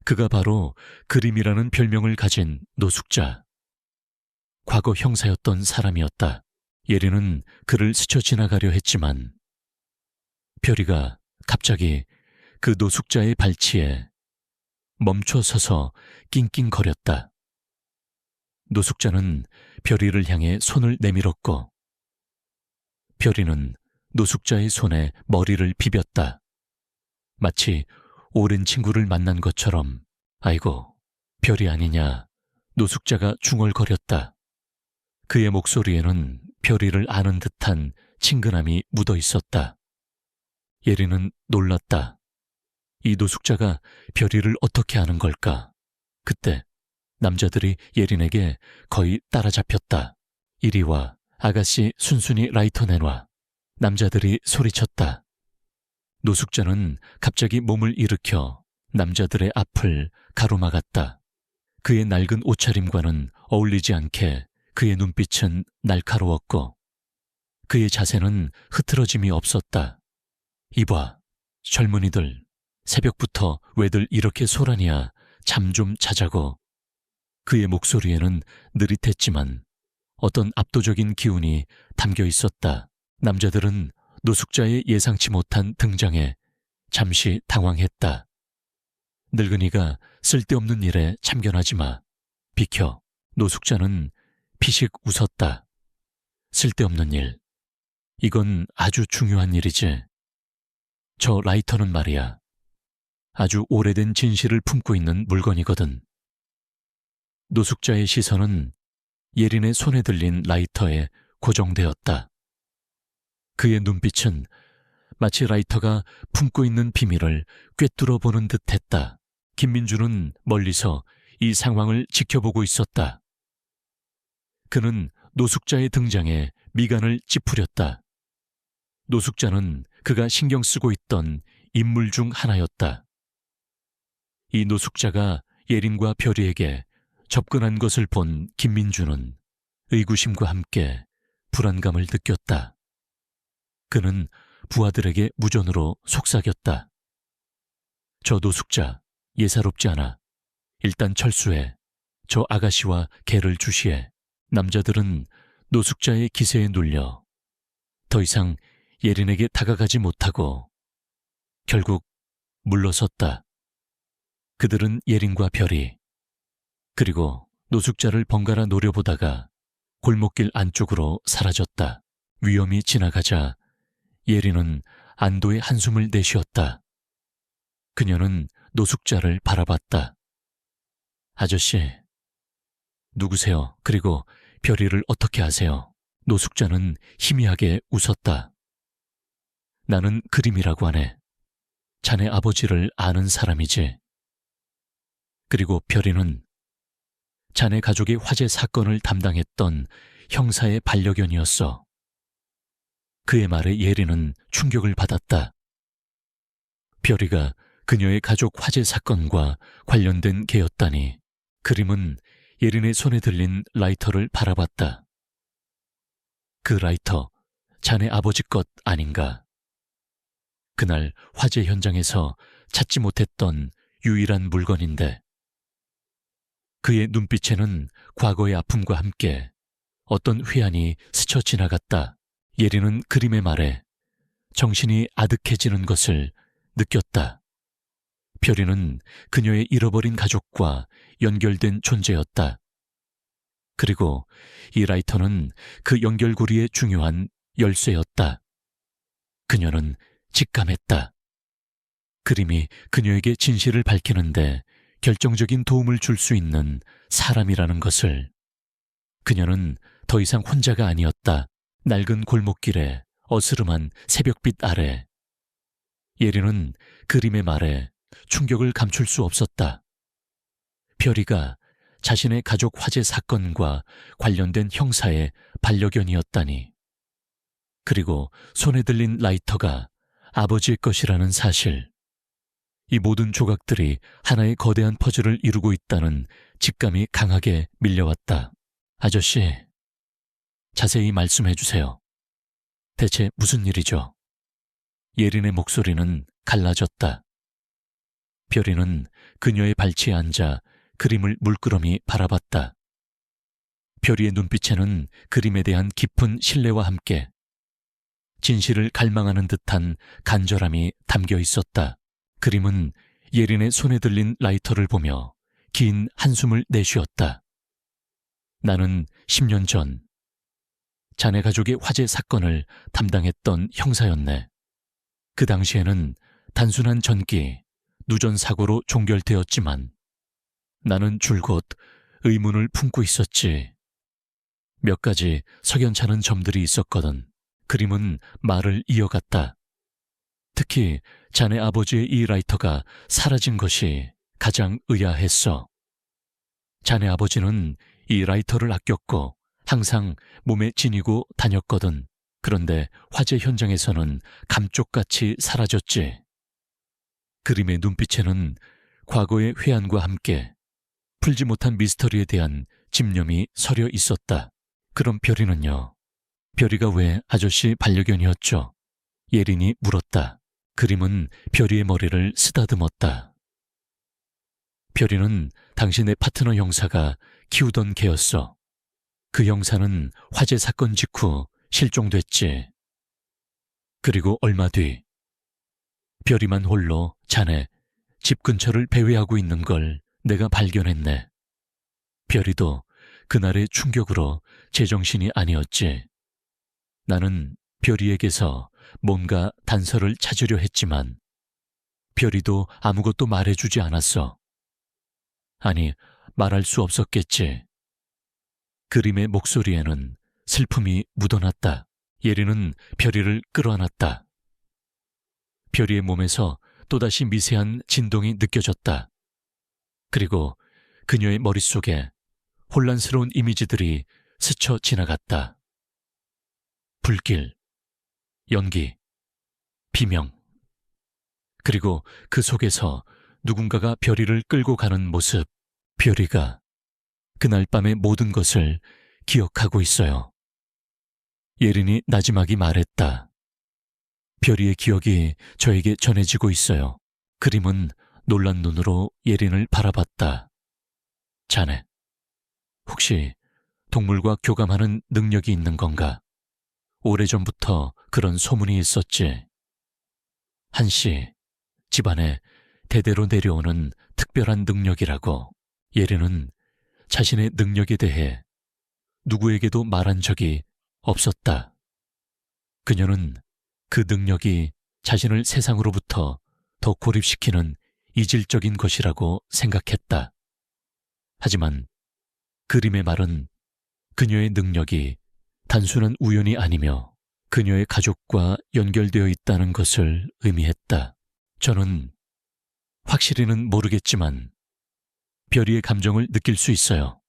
그가 바로 그림이라는 별명을 가진 노숙자. 과거 형사였던 사람이었다. 예린은 그를 스쳐 지나가려 했지만 별이가 갑자기 그 노숙자의 발치에 멈춰 서서 낑낑거렸다. 노숙자는 별이를 향해 손을 내밀었고 별이는 노숙자의 손에 머리를 비볐다. 마치 오랜 친구를 만난 것처럼. 아이고, 별이 아니냐. 노숙자가 중얼거렸다. 그의 목소리에는 별이를 아는 듯한 친근함이 묻어 있었다. 예린은 놀랐다. 이 노숙자가 별이를 어떻게 아는 걸까? 그때 남자들이 예린에게 거의 따라잡혔다. 이리 와, 아가씨 순순히 라이터 내놔. 남자들이 소리쳤다. 노숙자는 갑자기 몸을 일으켜 남자들의 앞을 가로막았다. 그의 낡은 옷차림과는 어울리지 않게 그의 눈빛은 날카로웠고 그의 자세는 흐트러짐이 없었다. 이봐, 젊은이들, 새벽부터 왜들 이렇게 소란이야. 잠 좀 자자고. 그의 목소리에는 느릿했지만 어떤 압도적인 기운이 담겨 있었다. 남자들은 노숙자의 예상치 못한 등장에 잠시 당황했다. 늙은이가 쓸데없는 일에 참견하지 마. 비켜. 노숙자는 피식 웃었다. 쓸데없는 일. 이건 아주 중요한 일이지. 저 라이터는 말이야. 아주 오래된 진실을 품고 있는 물건이거든. 노숙자의 시선은 예린의 손에 들린 라이터에 고정되었다. 그의 눈빛은 마치 라이터가 품고 있는 비밀을 꿰뚫어 보는 듯했다. 김민주는 멀리서 이 상황을 지켜보고 있었다. 그는 노숙자의 등장에 미간을 찌푸렸다. 노숙자는 그가 신경 쓰고 있던 인물 중 하나였다. 이 노숙자가 예린과 별이에게 접근한 것을 본 김민주는 의구심과 함께 불안감을 느꼈다. 그는 부하들에게 무전으로 속삭였다. 저 노숙자 예사롭지 않아. 일단 철수해. 저 아가씨와 개를 주시해. 남자들은 노숙자의 기세에 눌려 더 이상 예린에게 다가가지 못하고 결국 물러섰다. 그들은 예린과 별이, 그리고 노숙자를 번갈아 노려보다가 골목길 안쪽으로 사라졌다. 위험이 지나가자 예린은 안도의 한숨을 내쉬었다. 그녀는 노숙자를 바라봤다. 아저씨, 누구세요? 그리고 별이를 어떻게 아세요? 노숙자는 희미하게 웃었다. 나는 그림이라고 하네. 자네 아버지를 아는 사람이지. 그리고 별이는 자네 가족의 화재 사건을 담당했던 형사의 반려견이었어. 그의 말에 예린은 충격을 받았다. 별이가 그녀의 가족 화재 사건과 관련된 개였다니. 그림은 예린의 손에 들린 라이터를 바라봤다. 그 라이터, 자네 아버지 것 아닌가? 그날 화재 현장에서 찾지 못했던 유일한 물건인데. 그의 눈빛에는 과거의 아픔과 함께 어떤 회한이 스쳐 지나갔다. 예린은 그림의 말에 정신이 아득해지는 것을 느꼈다. 별이는 그녀의 잃어버린 가족과 연결된 존재였다. 그리고 이 라이터는 그 연결고리의 중요한 열쇠였다. 그녀는 직감했다. 그림이 그녀에게 진실을 밝히는데 결정적인 도움을 줄 수 있는 사람이라는 것을. 그녀는 더 이상 혼자가 아니었다. 낡은 골목길에 어스름한 새벽빛 아래. 예린은 그림의 말에 충격을 감출 수 없었다. 별이가 자신의 가족 화재 사건과 관련된 형사의 반려견이었다니. 그리고 손에 들린 라이터가 아버지의 것이라는 사실. 이 모든 조각들이 하나의 거대한 퍼즐을 이루고 있다는 직감이 강하게 밀려왔다. 아저씨, 자세히 말씀해 주세요. 대체 무슨 일이죠? 예린의 목소리는 갈라졌다. 별이는 그녀의 발치에 앉아 그림을 물끄러미 바라봤다. 별이의 눈빛에는 그림에 대한 깊은 신뢰와 함께 진실을 갈망하는 듯한 간절함이 담겨 있었다. 그림은 예린의 손에 들린 라이터를 보며 긴 한숨을 내쉬었다. 나는 10년 전 자네 가족의 화재 사건을 담당했던 형사였네. 그 당시에는 단순한 전기, 누전 사고로 종결되었지만 나는 줄곧 의문을 품고 있었지. 몇 가지 석연찮은 점들이 있었거든. 그림은 말을 이어갔다. 특히 자네 아버지의 이 라이터가 사라진 것이 가장 의아했어. 자네 아버지는 이 라이터를 아꼈고 항상 몸에 지니고 다녔거든. 그런데 화재 현장에서는 감쪽같이 사라졌지. 그림의 눈빛에는 과거의 회한과 함께 풀지 못한 미스터리에 대한 집념이 서려 있었다. 그럼 별이는요? 별이가 왜 아저씨 반려견이었죠? 예린이 물었다. 그림은 별이의 머리를 쓰다듬었다. 별이는 당신의 파트너 형사가 키우던 개였어. 그 형사는 화재 사건 직후 실종됐지. 그리고 얼마 뒤 별이만 홀로 자네 집 근처를 배회하고 있는 걸 내가 발견했네. 별이도 그날의 충격으로 제정신이 아니었지. 나는 별이에게서 뭔가 단서를 찾으려 했지만 별이도 아무것도 말해주지 않았어. 아니, 말할 수 없었겠지. 그림의 목소리에는 슬픔이 묻어났다. 예린은 별이를 끌어안았다. 별이의 몸에서 또다시 미세한 진동이 느껴졌다. 그리고 그녀의 머릿속에 혼란스러운 이미지들이 스쳐 지나갔다. 불길, 연기, 비명. 그리고 그 속에서 누군가가 별이를 끌고 가는 모습. 별이가 그날 밤의 모든 것을 기억하고 있어요. 예린이 나지막이 말했다. 별이의 기억이 저에게 전해지고 있어요. 그림은 놀란 눈으로 예린을 바라봤다. 자네, 혹시 동물과 교감하는 능력이 있는 건가? 오래전부터 그런 소문이 있었지. 한씨, 집안에 대대로 내려오는 특별한 능력이라고. 예린은 자신의 능력에 대해 누구에게도 말한 적이 없었다. 그녀는 그 능력이 자신을 세상으로부터 더 고립시키는 이질적인 것이라고 생각했다. 하지만 그림의 말은 그녀의 능력이 단순한 우연이 아니며 그녀의 가족과 연결되어 있다는 것을 의미했다. 저는 확실히는 모르겠지만 별이의 감정을 느낄 수 있어요.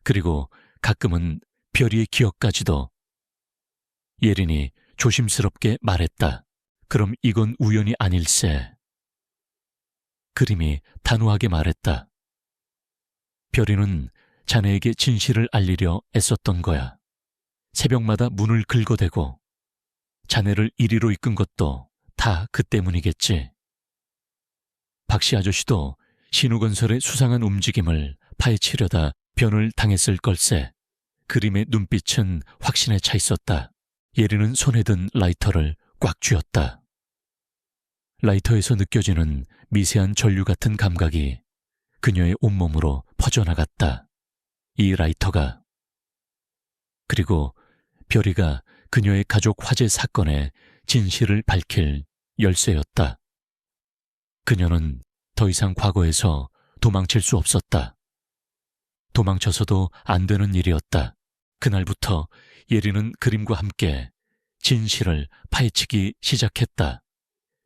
그리고 가끔은 별이의 기억까지도. 예린이 조심스럽게 말했다. 그럼 이건 우연이 아닐세. 그림이 단호하게 말했다. 별이는 자네에게 진실을 알리려 애썼던 거야. 새벽마다 문을 긁어대고 자네를 이리로 이끈 것도 다 그 때문이겠지. 박씨 아저씨도 신우건설의 수상한 움직임을 파헤치려다 변을 당했을 걸세. 그림의 눈빛은 확신에 차 있었다. 예린은 손에 든 라이터를 꽉 쥐었다. 라이터에서 느껴지는 미세한 전류 같은 감각이 그녀의 온몸으로 퍼져나갔다. 이 라이터가. 그리고 별이가 그녀의 가족 화재 사건의 진실을 밝힐 열쇠였다. 그녀는 더 이상 과거에서 도망칠 수 없었다. 도망쳐서도 안 되는 일이었다. 그날부터 예린은 그림과 함께 진실을 파헤치기 시작했다.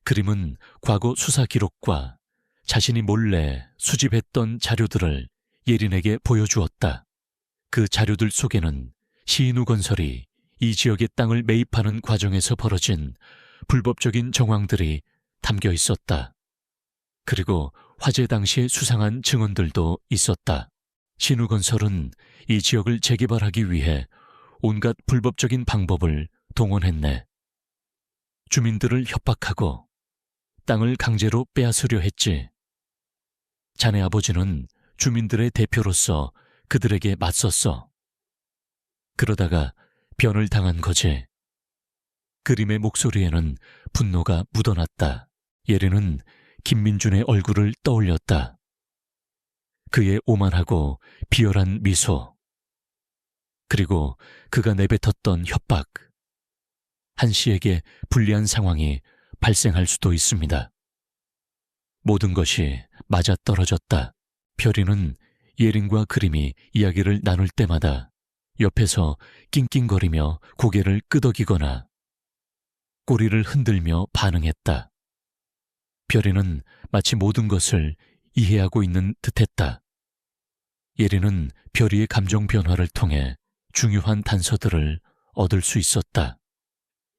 그림은 과거 수사 기록과 자신이 몰래 수집했던 자료들을 예린에게 보여주었다. 그 자료들 속에는 신우건설이 이 지역의 땅을 매입하는 과정에서 벌어진 불법적인 정황들이 담겨 있었다. 그리고 화재 당시의 수상한 증언들도 있었다. 신우건설은 이 지역을 재개발하기 위해 온갖 불법적인 방법을 동원했네. 주민들을 협박하고 땅을 강제로 빼앗으려 했지. 자네 아버지는 주민들의 대표로서 그들에게 맞섰어. 그러다가 변을 당한 거지. 그림의 목소리에는 분노가 묻어났다. 예린은 김민준의 얼굴을 떠올렸다. 그의 오만하고 비열한 미소. 그리고 그가 내뱉었던 협박. 한 씨에게 불리한 상황이 발생할 수도 있습니다. 모든 것이 맞아떨어졌다. 별이는 예린과 그림이 이야기를 나눌 때마다 옆에서 낑낑거리며 고개를 끄덕이거나 꼬리를 흔들며 반응했다. 별이는 마치 모든 것을 이해하고 있는 듯했다. 예린은 별이의 감정 변화를 통해 중요한 단서들을 얻을 수 있었다.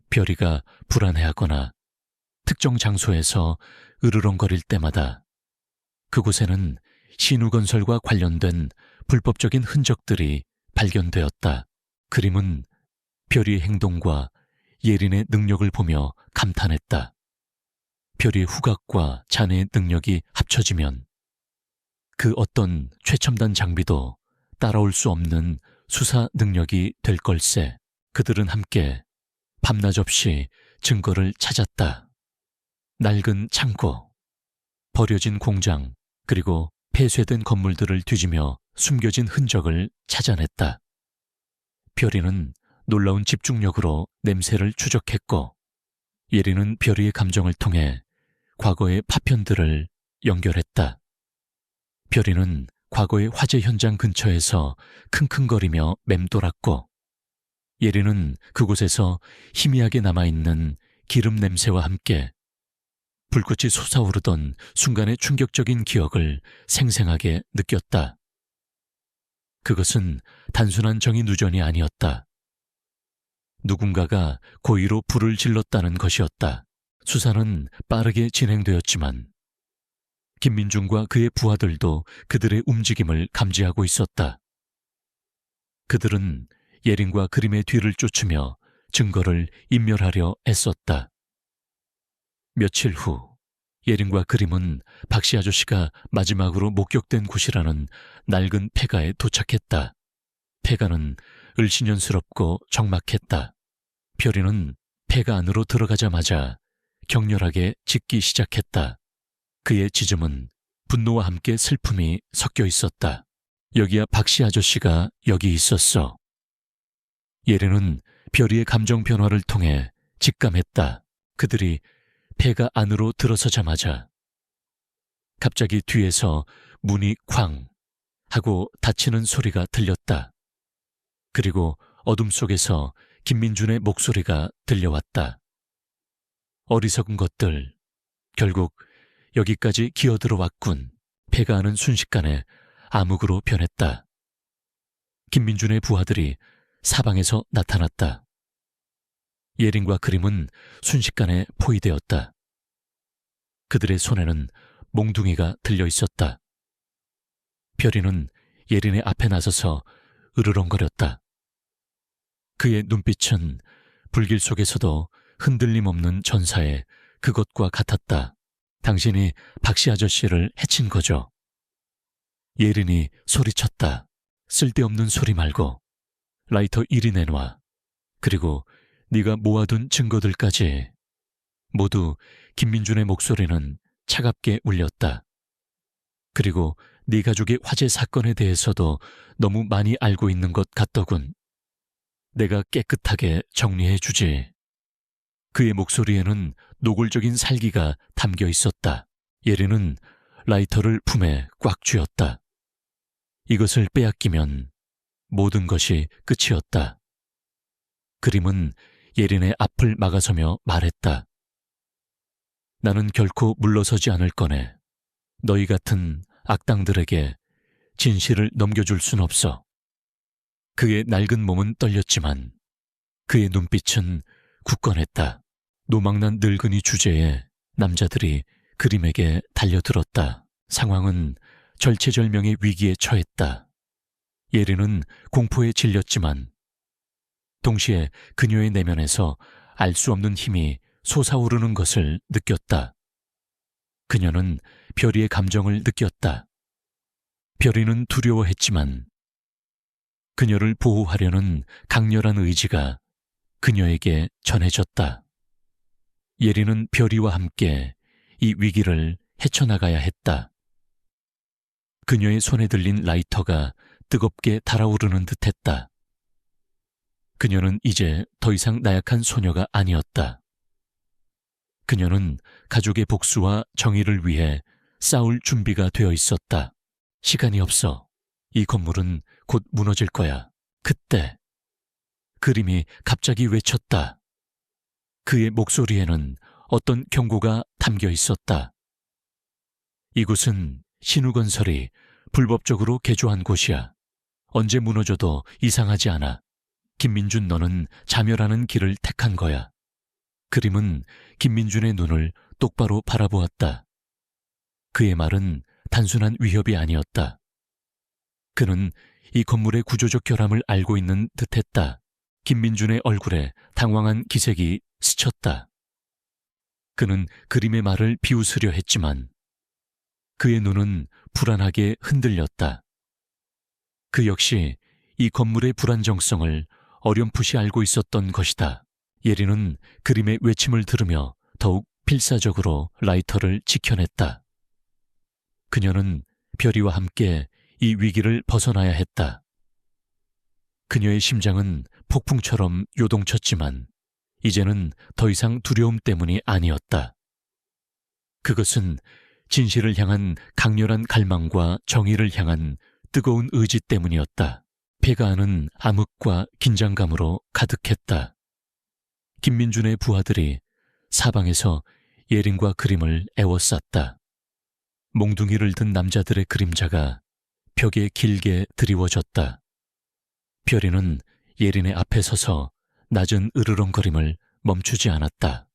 별이가 불안해하거나 특정 장소에서 으르렁거릴 때마다 그곳에는 신우건설과 관련된 불법적인 흔적들이 발견되었다. 그림은 별이의 행동과 예린의 능력을 보며 감탄했다. 별이의 후각과 자네의 능력이 합쳐지면 그 어떤 최첨단 장비도 따라올 수 없는 수사 능력이 될 걸세. 그들은 함께 밤낮 없이 증거를 찾았다. 낡은 창고, 버려진 공장, 그리고 폐쇄된 건물들을 뒤지며 숨겨진 흔적을 찾아냈다. 별이는 놀라운 집중력으로 냄새를 추적했고, 예린은 별이의 감정을 통해 과거의 파편들을 연결했다. 별이는 과거의 화재 현장 근처에서 킁킁거리며 맴돌았고, 예린은 그곳에서 희미하게 남아있는 기름 냄새와 함께 불꽃이 솟아오르던 순간의 충격적인 기억을 생생하게 느꼈다. 그것은 단순한 정의 누전이 아니었다. 누군가가 고의로 불을 질렀다는 것이었다. 수사는 빠르게 진행되었지만 김민중과 그의 부하들도 그들의 움직임을 감지하고 있었다. 그들은 예린과 그림의 뒤를 쫓으며 증거를 인멸하려 애썼다. 며칠 후 예린과 그림은 박씨 아저씨가 마지막으로 목격된 곳이라는 낡은 폐가에 도착했다. 폐가는 을씨년스럽고 적막했다. 별이는 폐가 안으로 들어가자마자 격렬하게 짖기 시작했다. 그의 짖음은 분노와 함께 슬픔이 섞여 있었다. 여기야 박씨 아저씨가 여기 있었어. 예린은 별이의 감정 변화를 통해 직감했다. 그들이 폐가 안으로 들어서자마자 갑자기 뒤에서 문이 쾅 하고 닫히는 소리가 들렸다. 그리고 어둠 속에서 김민준의 목소리가 들려왔다. 어리석은 것들, 결국 여기까지 기어들어왔군. 폐가 아는 순식간에 암흑으로 변했다. 김민준의 부하들이 사방에서 나타났다. 예린과 그림은 순식간에 포위되었다. 그들의 손에는 몽둥이가 들려 있었다. 별이는 예린의 앞에 나서서 으르렁거렸다. 그의 눈빛은 불길 속에서도 흔들림 없는 전사의 그것과 같았다. 당신이 박씨 아저씨를 해친 거죠. 예린이 소리쳤다. 쓸데없는 소리 말고 라이터 1이 내놔. 그리고 네가 모아둔 증거들까지. 모두 김민준의 목소리는 차갑게 울렸다. 그리고 네 가족의 화재 사건에 대해서도 너무 많이 알고 있는 것 같더군. 내가 깨끗하게 정리해주지. 그의 목소리에는 노골적인 살기가 담겨 있었다. 예린은 라이터를 품에 꽉 쥐었다. 이것을 빼앗기면 모든 것이 끝이었다. 그림은 예린의 앞을 막아서며 말했다. 나는 결코 물러서지 않을 거네. 너희 같은 악당들에게 진실을 넘겨줄 순 없어. 그의 낡은 몸은 떨렸지만 그의 눈빛은 굳건했다. 노망난 늙은이 주제에 남자들이 그림에게 달려들었다. 상황은 절체절명의 위기에 처했다. 예린은 공포에 질렸지만 동시에 그녀의 내면에서 알 수 없는 힘이 솟아오르는 것을 느꼈다. 그녀는 별이의 감정을 느꼈다. 별이는 두려워했지만 그녀를 보호하려는 강렬한 의지가 그녀에게 전해졌다. 예린은 별이와 함께 이 위기를 헤쳐나가야 했다. 그녀의 손에 들린 라이터가 뜨겁게 달아오르는 듯했다. 그녀는 이제 더 이상 나약한 소녀가 아니었다. 그녀는 가족의 복수와 정의를 위해 싸울 준비가 되어 있었다. 시간이 없어. 이 건물은 곧 무너질 거야. 그때 그림이 갑자기 외쳤다. 그의 목소리에는 어떤 경고가 담겨 있었다. 이곳은 신우건설이 불법적으로 개조한 곳이야. 언제 무너져도 이상하지 않아. 김민준, 너는 자멸하는 길을 택한 거야. 그림은 김민준의 눈을 똑바로 바라보았다. 그의 말은 단순한 위협이 아니었다. 그는 이 건물의 구조적 결함을 알고 있는 듯했다. 김민준의 얼굴에 당황한 기색이 스쳤다. 그는 그림의 말을 비웃으려 했지만 그의 눈은 불안하게 흔들렸다. 그 역시 이 건물의 불안정성을 어렴풋이 알고 있었던 것이다. 예린은 그림의 외침을 들으며 더욱 필사적으로 라이터를 지켜냈다. 그녀는 별이와 함께 이 위기를 벗어나야 했다. 그녀의 심장은 폭풍처럼 요동쳤지만 이제는 더 이상 두려움 때문이 아니었다. 그것은 진실을 향한 강렬한 갈망과 정의를 향한 뜨거운 의지 때문이었다. 폐가 아는 암흑과 긴장감으로 가득했다. 김민준의 부하들이 사방에서 예린과 그림을 에워쌌다. 몽둥이를 든 남자들의 그림자가 벽에 길게 드리워졌다. 별이는 예린의 앞에 서서 낮은 으르렁거림을 멈추지 않았다.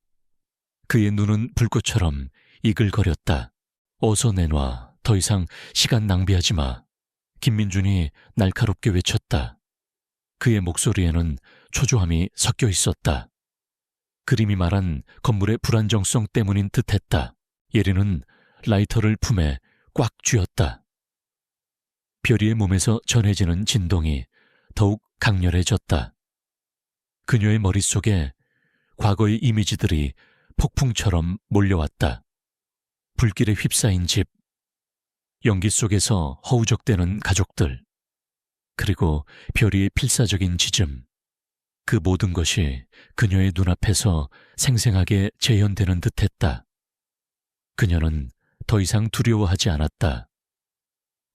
그의 눈은 불꽃처럼 이글거렸다. 어서 내놔. 더 이상 시간 낭비하지 마. 김민준이 날카롭게 외쳤다. 그의 목소리에는 초조함이 섞여 있었다. 그림이 말한 건물의 불안정성 때문인 듯했다. 예린은 라이터를 품에 꽉 쥐었다. 별이의 몸에서 전해지는 진동이 더욱 강렬해졌다. 그녀의 머릿속에 과거의 이미지들이 폭풍처럼 몰려왔다. 불길에 휩싸인 집, 연기 속에서 허우적대는 가족들, 그리고 별이의 필사적인 짖음. 그 모든 것이 그녀의 눈앞에서 생생하게 재현되는 듯했다. 그녀는 더 이상 두려워하지 않았다.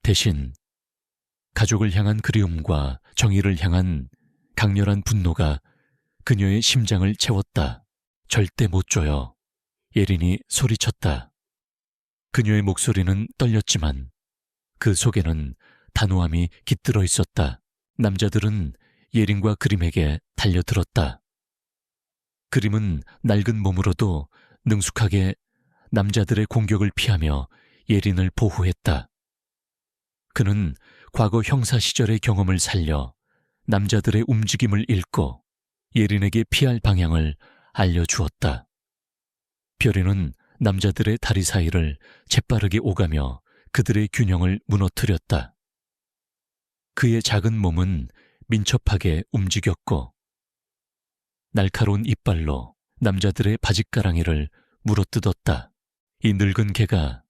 대신 가족을 향한 그리움과 정의를 향한 강렬한 분노가 그녀의 심장을 채웠다. 절대 못 줘요. 예린이 소리쳤다. 그녀의 목소리는 떨렸지만 그 속에는 단호함이 깃들어 있었다. 남자들은 예린과 그림에게 달려들었다. 그림은 낡은 몸으로도 능숙하게 남자들의 공격을 피하며 예린을 보호했다. 그는 과거 형사 시절의 경험을 살려 남자들의 움직임을 읽고 예린에게 피할 방향을 알려주었다. 별이는 남자들의 다리 사이를 재빠르게 오가며 그들의 균형을 무너뜨렸다. 그의 작은 몸은 민첩하게 움직였고 날카로운 이빨로 남자들의 바짓가랑이를 물어뜯었다. 이 늙은 개가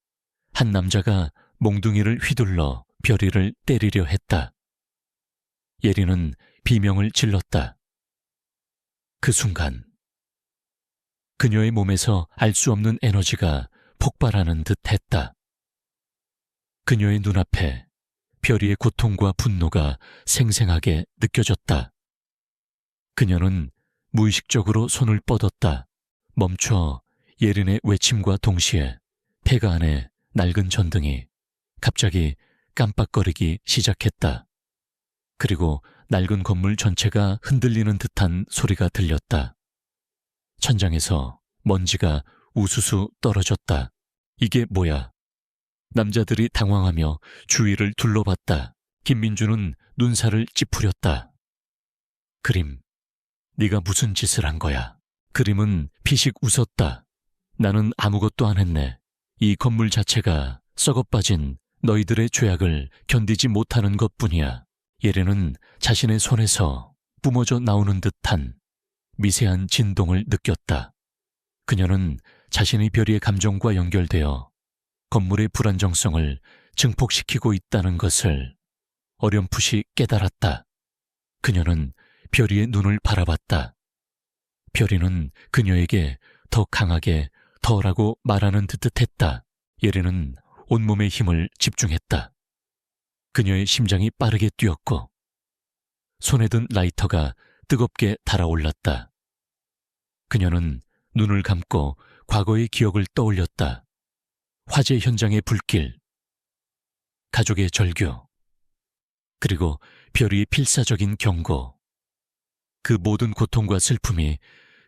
한 남자가 몽둥이를 휘둘러 별이를 때리려 했다. 예린은 비명을 질렀다. 그 순간 그녀의 몸에서 알 수 없는 에너지가 폭발하는 듯 했다. 그녀의 눈앞에 별이의 고통과 분노가 생생하게 느껴졌다. 그녀는 무의식적으로 손을 뻗었다. 멈춰. 예린의 외침과 동시에 폐가 안에 낡은 전등이 갑자기 깜빡거리기 시작했다. 그리고 낡은 건물 전체가 흔들리는 듯한 소리가 들렸다. 천장에서 먼지가 우수수 떨어졌다. 이게 뭐야? 남자들이 당황하며 주위를 둘러봤다. 김민주는 눈살을 찌푸렸다. 그림, 네가 무슨 짓을 한 거야? 그림은 피식 웃었다. 나는 아무것도 안 했네. 이 건물 자체가 썩어빠진 너희들의 죄악을 견디지 못하는 것뿐이야. 예린은 자신의 손에서 뿜어져 나오는 듯한 미세한 진동을 느꼈다. 그녀는 자신의 별이의 감정과 연결되어 건물의 불안정성을 증폭시키고 있다는 것을 어렴풋이 깨달았다. 그녀는 별이의 눈을 바라봤다. 별이는 그녀에게 더 강하게 더라고 말하는 듯 했다. 예린은 온몸의 힘을 집중했다. 그녀의 심장이 빠르게 뛰었고 손에 든 라이터가 뜨겁게 달아올랐다. 그녀는 눈을 감고 과거의 기억을 떠올렸다. 화재 현장의 불길, 가족의 절규, 그리고 별이의 필사적인 경고. 그 모든 고통과 슬픔이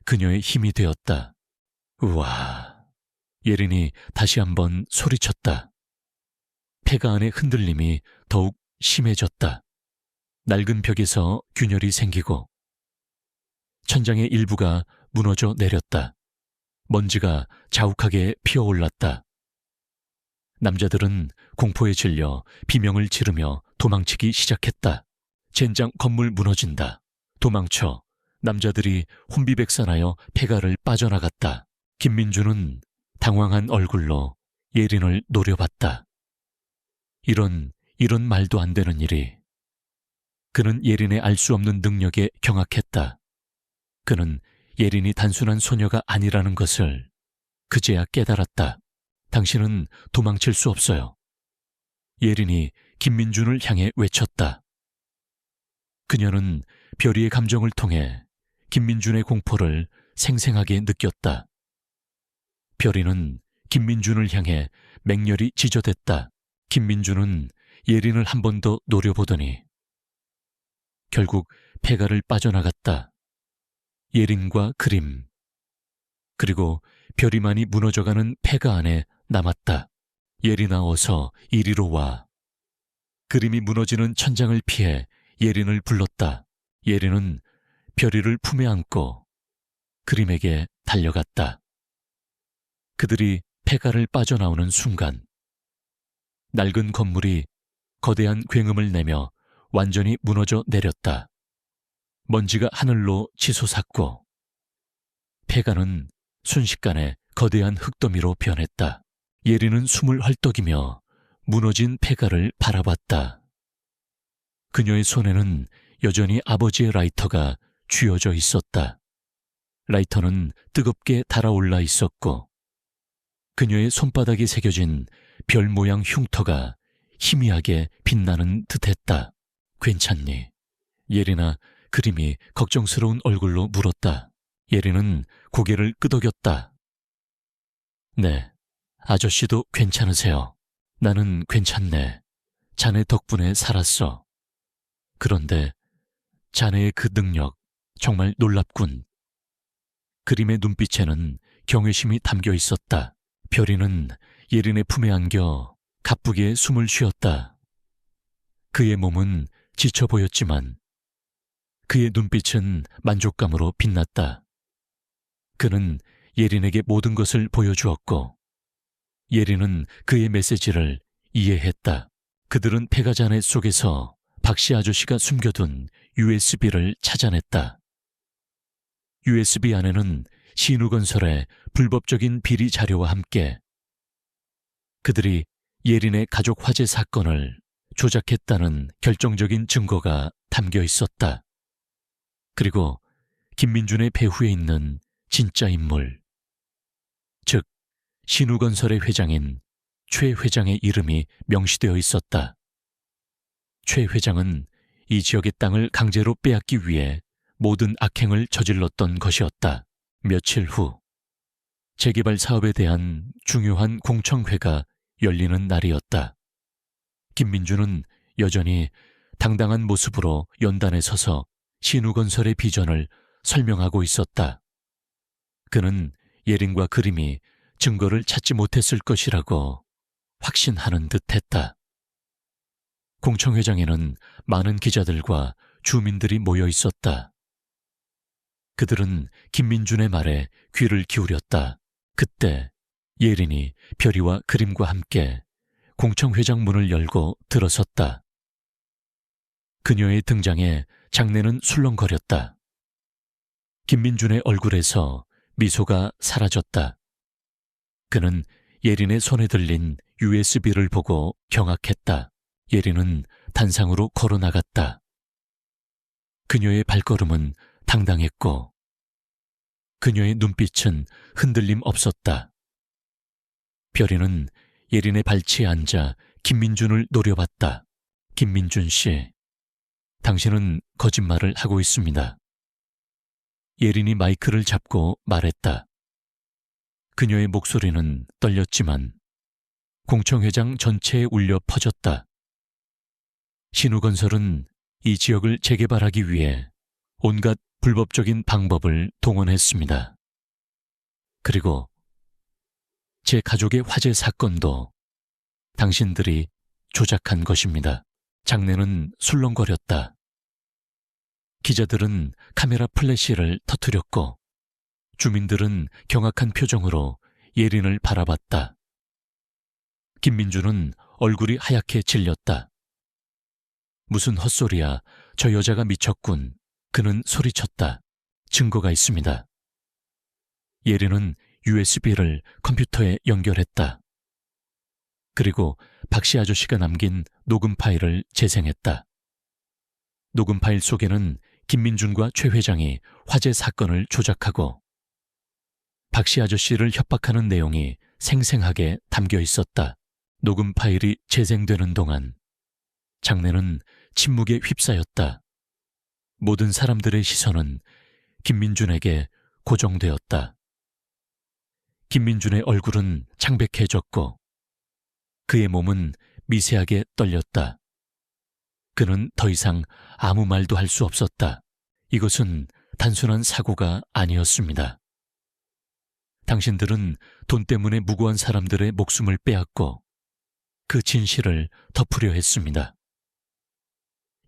그녀의 힘이 되었다. 우와! 예린이 다시 한번 소리쳤다. 폐가 안의 흔들림이 더욱 심해졌다. 낡은 벽에서 균열이 생기고 천장의 일부가 무너져 내렸다. 먼지가 자욱하게 피어올랐다. 남자들은 공포에 질려 비명을 지르며 도망치기 시작했다. 젠장 건물 무너진다. 도망쳐. 남자들이 혼비백산하여 폐가를 빠져나갔다. 김민주는 당황한 얼굴로 예린을 노려봤다. 이런 말도 안 되는 일이. 그는 예린의 알 수 없는 능력에 경악했다. 그는 예린이 단순한 소녀가 아니라는 것을 그제야 깨달았다. 당신은 도망칠 수 없어요. 예린이 김민준을 향해 외쳤다. 그녀는 별이의 감정을 통해 김민준의 공포를 생생하게 느꼈다. 별이는 김민준을 향해 맹렬히 지저댔다. 김민준은 예린을 한 번 더 노려보더니 결국 폐가를 빠져나갔다. 예린과 그림, 그리고 별이만이 무너져가는 폐가 안에 남았다. 예린아, 어서 이리로 와. 그림이 무너지는 천장을 피해 예린을 불렀다. 예린은 별이를 품에 안고 그림에게 달려갔다. 그들이 폐가를 빠져나오는 순간 낡은 건물이 거대한 굉음을 내며 완전히 무너져 내렸다. 먼지가 하늘로 치솟았고 폐가는 순식간에 거대한 흙더미로 변했다. 예린은 숨을 헐떡이며 무너진 폐가를 바라봤다. 그녀의 손에는 여전히 아버지의 라이터가 쥐어져 있었다. 라이터는 뜨겁게 달아올라 있었고 그녀의 손바닥에 새겨진 별 모양 흉터가 희미하게 빛나는 듯했다. 괜찮니? 예린아, 그림이 걱정스러운 얼굴로 물었다. 예린은 고개를 끄덕였다. 네, 아저씨도 괜찮으세요? 나는 괜찮네. 자네 덕분에 살았어. 그런데 자네의 그 능력 정말 놀랍군. 그림의 눈빛에는 경외심이 담겨 있었다. 별이는 예린의 품에 안겨 가쁘게 숨을 쉬었다. 그의 몸은 지쳐 보였지만 그의 눈빛은 만족감으로 빛났다. 그는 예린에게 모든 것을 보여주었고 예린은 그의 메시지를 이해했다. 그들은 폐가자네 속에서 박씨 아저씨가 숨겨둔 USB를 찾아냈다. USB 안에는 신우건설의 불법적인 비리 자료와 함께 그들이 예린의 가족 화재 사건을 조작했다는 결정적인 증거가 담겨 있었다. 그리고 김민준의 배후에 있는 진짜 인물, 즉 신우건설의 회장인 최 회장의 이름이 명시되어 있었다. 최 회장은 이 지역의 땅을 강제로 빼앗기 위해 모든 악행을 저질렀던 것이었다. 며칠 후 재개발 사업에 대한 중요한 공청회가 열리는 날이었다. 김민준은 여전히 당당한 모습으로 연단에 서서 신우건설의 비전을 설명하고 있었다. 그는 예린과 그림이 증거를 찾지 못했을 것이라고 확신하는 듯했다. 공청회장에는 많은 기자들과 주민들이 모여 있었다. 그들은 김민준의 말에 귀를 기울였다. 그때 예린이 별이와 그림과 함께 공청회장 문을 열고 들어섰다. 그녀의 등장에 장내는 술렁거렸다. 김민준의 얼굴에서 미소가 사라졌다. 그는 예린의 손에 들린 USB를 보고 경악했다. 예린은 단상으로 걸어나갔다. 그녀의 발걸음은 당당했고 그녀의 눈빛은 흔들림 없었다. 별이는 예린의 발치에 앉아 김민준을 노려봤다. 김민준 씨, 당신은 거짓말을 하고 있습니다. 예린이 마이크를 잡고 말했다. 그녀의 목소리는 떨렸지만 공청회장 전체에 울려 퍼졌다. 신우건설은 이 지역을 재개발하기 위해 온갖 불법적인 방법을 동원했습니다. 그리고 제 가족의 화재 사건도 당신들이 조작한 것입니다. 장내는 술렁거렸다. 기자들은 카메라 플래시를 터뜨렸고 주민들은 경악한 표정으로 예린을 바라봤다. 김민준은 얼굴이 하얗게 질렸다. 무슨 헛소리야, 저 여자가 미쳤군. 그는 소리쳤다. 증거가 있습니다. 예린은 USB를 컴퓨터에 연결했다. 그리고 박씨 아저씨가 남긴 녹음 파일을 재생했다. 녹음 파일 속에는 김민준과 최 회장이 화재 사건을 조작하고 박씨 아저씨를 협박하는 내용이 생생하게 담겨 있었다. 녹음 파일이 재생되는 동안 장내는 침묵에 휩싸였다. 모든 사람들의 시선은 김민준에게 고정되었다. 김민준의 얼굴은 창백해졌고 그의 몸은 미세하게 떨렸다. 그는 더 이상 아무 말도 할 수 없었다. 이것은 단순한 사고가 아니었습니다. 당신들은 돈 때문에 무고한 사람들의 목숨을 빼앗고 그 진실을 덮으려 했습니다.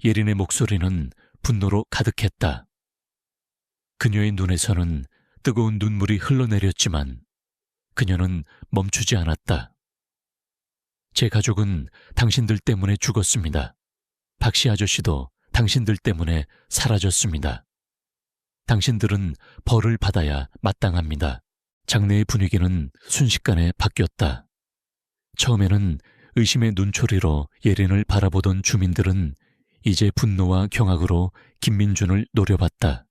예린의 목소리는 분노로 가득했다. 그녀의 눈에서는 뜨거운 눈물이 흘러내렸지만 그녀는 멈추지 않았다. 제 가족은 당신들 때문에 죽었습니다. 박씨 아저씨도 당신들 때문에 사라졌습니다. 당신들은 벌을 받아야 마땅합니다. 장내의 분위기는 순식간에 바뀌었다. 처음에는 의심의 눈초리로 예린을 바라보던 주민들은 이제 분노와 경악으로 김민준을 노려봤다.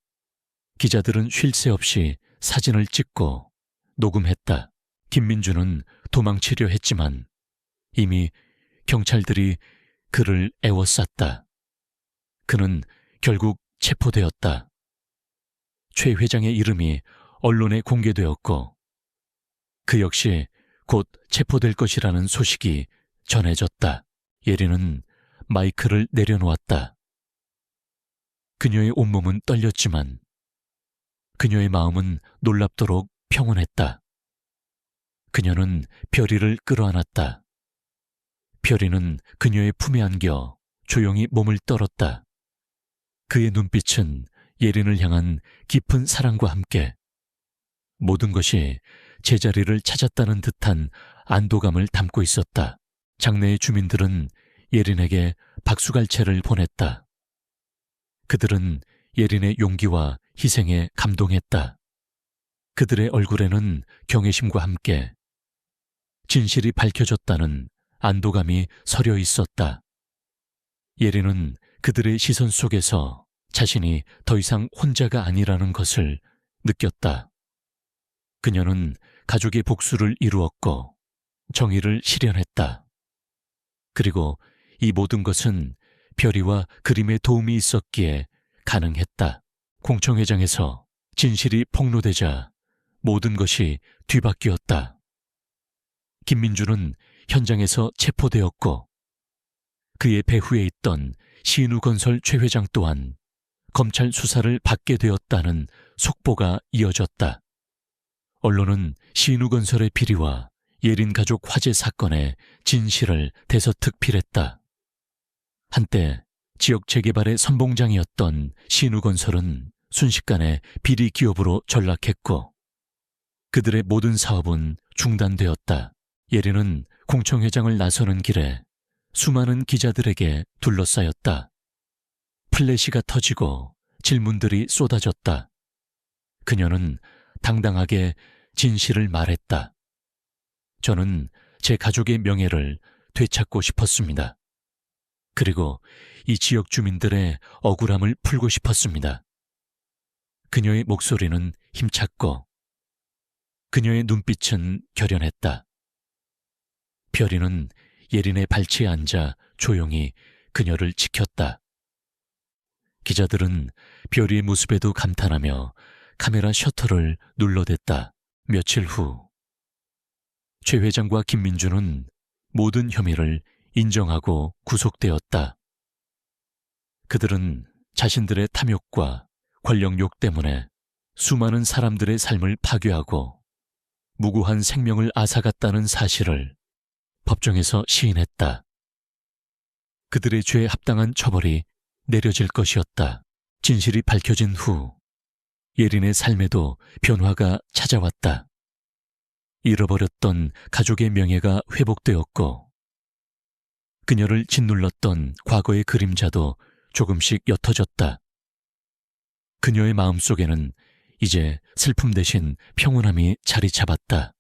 기자들은 쉴 새 없이 사진을 찍고 녹음했다. 김민준은 도망치려 했지만 이미 경찰들이 그를 애워쌌다. 그는 결국 체포되었다. 최 회장의 이름이 언론에 공개되었고 그 역시 곧 체포될 것이라는 소식이 전해졌다. 예린은 마이크를 내려놓았다. 그녀의 온몸은 떨렸지만 그녀의 마음은 놀랍도록 평온했다. 그녀는 별이를 끌어안았다. 별이는 그녀의 품에 안겨 조용히 몸을 떨었다. 그의 눈빛은 예린을 향한 깊은 사랑과 함께 모든 것이 제자리를 찾았다는 듯한 안도감을 담고 있었다. 장내의 주민들은 예린에게 박수갈채를 보냈다. 그들은 예린의 용기와 희생에 감동했다. 그들의 얼굴에는 경외심과 함께 진실이 밝혀졌다는 안도감이 서려 있었다. 예린은 그들의 시선 속에서 자신이 더 이상 혼자가 아니라는 것을 느꼈다. 그녀는 가족의 복수를 이루었고 정의를 실현했다. 그리고 이 모든 것은 별이와 그림의 도움이 있었기에 가능했다. 공청회장에서 진실이 폭로되자 모든 것이 뒤바뀌었다. 김민준은 현장에서 체포되었고 그의 배후에 있던 신우건설 최 회장 또한 검찰 수사를 받게 되었다는 속보가 이어졌다. 언론은 신우건설의 비리와 예린 가족 화재 사건의 진실을 대서특필했다. 한때 지역 재개발의 선봉장이었던 신우건설은 순식간에 비리 기업으로 전락했고 그들의 모든 사업은 중단되었다. 예린은 공청회장을 나서는 길에 수많은 기자들에게 둘러싸였다. 플래시가 터지고 질문들이 쏟아졌다. 그녀는 당당하게 진실을 말했다. 저는 제 가족의 명예를 되찾고 싶었습니다. 그리고 이 지역 주민들의 억울함을 풀고 싶었습니다. 그녀의 목소리는 힘찼고 그녀의 눈빛은 결연했다. 별이는 예린의 발치에 앉아 조용히 그녀를 지켰다. 기자들은 별이의 모습에도 감탄하며 카메라 셔터를 눌러댔다. 며칠 후 최 회장과 김민준은 모든 혐의를 인정하고 구속되었다. 그들은 자신들의 탐욕과 권력욕 때문에 수많은 사람들의 삶을 파괴하고 무고한 생명을 앗아갔다는 사실을 법정에서 시인했다. 그들의 죄에 합당한 처벌이 내려질 것이었다. 진실이 밝혀진 후 예린의 삶에도 변화가 찾아왔다. 잃어버렸던 가족의 명예가 회복되었고 그녀를 짓눌렀던 과거의 그림자도 조금씩 옅어졌다. 그녀의 마음속에는 이제 슬픔 대신 평온함이 자리 잡았다.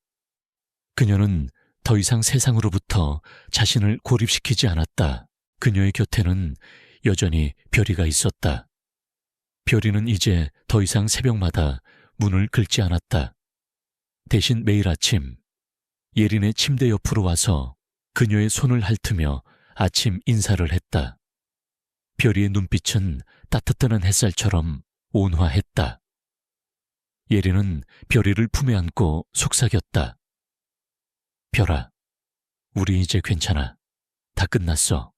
그녀는 더 이상 세상으로부터 자신을 고립시키지 않았다. 그녀의 곁에는 여전히 별이가 있었다. 별이는 이제 더 이상 새벽마다 문을 긁지 않았다. 대신 매일 아침 예린의 침대 옆으로 와서 그녀의 손을 핥으며 아침 인사를 했다. 별이의 눈빛은 따뜻한 햇살처럼 온화했다. 예린은 별이를 품에 안고 속삭였다. 별아, 우리 이제 괜찮아. 다 끝났어.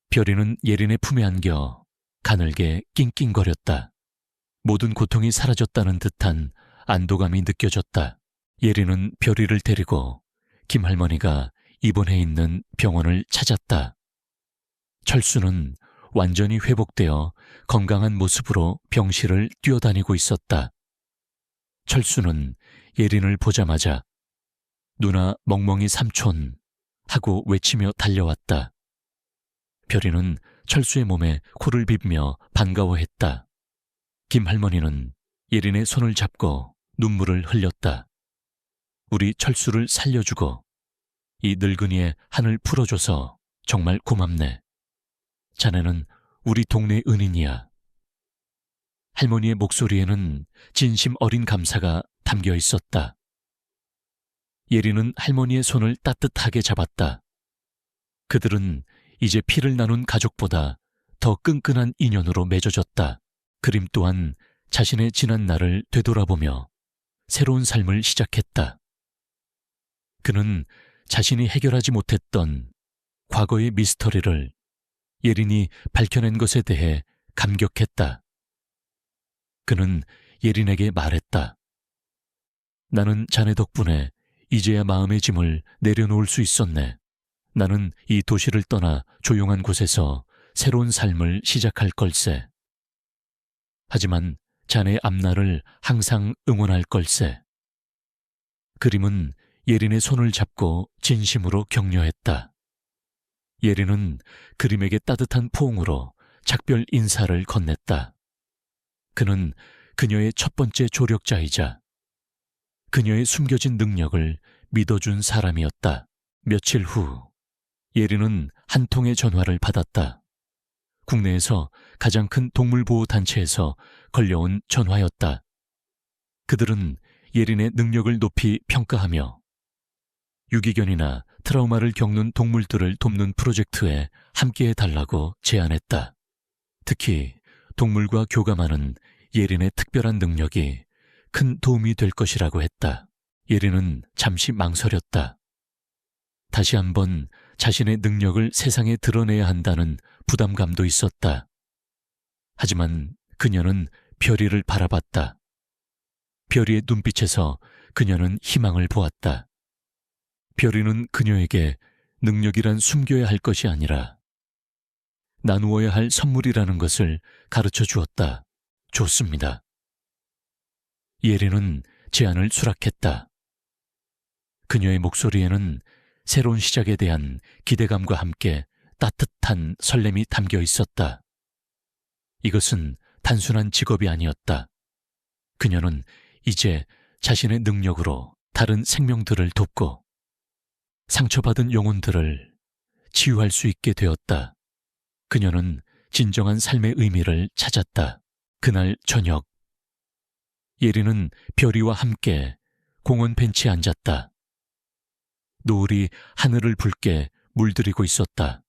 별이는 예린의 품에 안겨 가늘게 낑낑거렸다. 모든 고통이 사라졌다는 듯한 안도감이 느껴졌다. 예린은 별이를 데리고 김할머니가 입원해 있는 병원을 찾았다. 철수는 완전히 회복되어 건강한 모습으로 병실을 뛰어다니고 있었다. 철수는 예린을 보자마자 누나 멍멍이 삼촌 하고 외치며 달려왔다. 별이는 철수의 몸에 코를 비비며 반가워했다. 김할머니는 예린의 손을 잡고 눈물을 흘렸다. 우리 철수를 살려주고 이 늙은이의 한을 풀어줘서 정말 고맙네. 자네는 우리 동네 은인이야. 할머니의 목소리에는 진심 어린 감사가 담겨 있었다. 예린은 할머니의 손을 따뜻하게 잡았다. 그들은 이제 피를 나눈 가족보다 더 끈끈한 인연으로 맺어졌다. 그림 또한 자신의 지난 날을 되돌아보며 새로운 삶을 시작했다. 그는 자신이 해결하지 못했던 과거의 미스터리를 예린이 밝혀낸 것에 대해 감격했다. 그는 예린에게 말했다. 나는 자네 덕분에 이제야 마음의 짐을 내려놓을 수 있었네. 나는 이 도시를 떠나 조용한 곳에서 새로운 삶을 시작할 걸세. 하지만 자네의 앞날을 항상 응원할 걸세. 그림은 예린의 손을 잡고 진심으로 격려했다. 예린은 그림에게 따뜻한 포옹으로 작별 인사를 건넸다. 그는 그녀의 첫 번째 조력자이자 그녀의 숨겨진 능력을 믿어준 사람이었다. 며칠 후 예린은 한 통의 전화를 받았다. 국내에서 가장 큰 동물보호단체에서 걸려온 전화였다. 그들은 예린의 능력을 높이 평가하며 유기견이나 트라우마를 겪는 동물들을 돕는 프로젝트에 함께해달라고 제안했다. 특히 동물과 교감하는 예린의 특별한 능력이 큰 도움이 될 것이라고 했다. 예린은 잠시 망설였다. 다시 한번 자신의 능력을 세상에 드러내야 한다는 부담감도 있었다. 하지만 그녀는 별이를 바라봤다. 별이의 눈빛에서 그녀는 희망을 보았다. 별이는 그녀에게 능력이란 숨겨야 할 것이 아니라 나누어야 할 선물이라는 것을 가르쳐 주었다. 좋습니다. 예린은 제안을 수락했다. 그녀의 목소리에는 새로운 시작에 대한 기대감과 함께 따뜻한 설렘이 담겨 있었다. 이것은 단순한 직업이 아니었다. 그녀는 이제 자신의 능력으로 다른 생명들을 돕고 상처받은 영혼들을 치유할 수 있게 되었다. 그녀는 진정한 삶의 의미를 찾았다. 그날 저녁, 예린은 별이와 함께 공원 벤치에 앉았다. 노을이 하늘을 붉게 물들이고 있었다.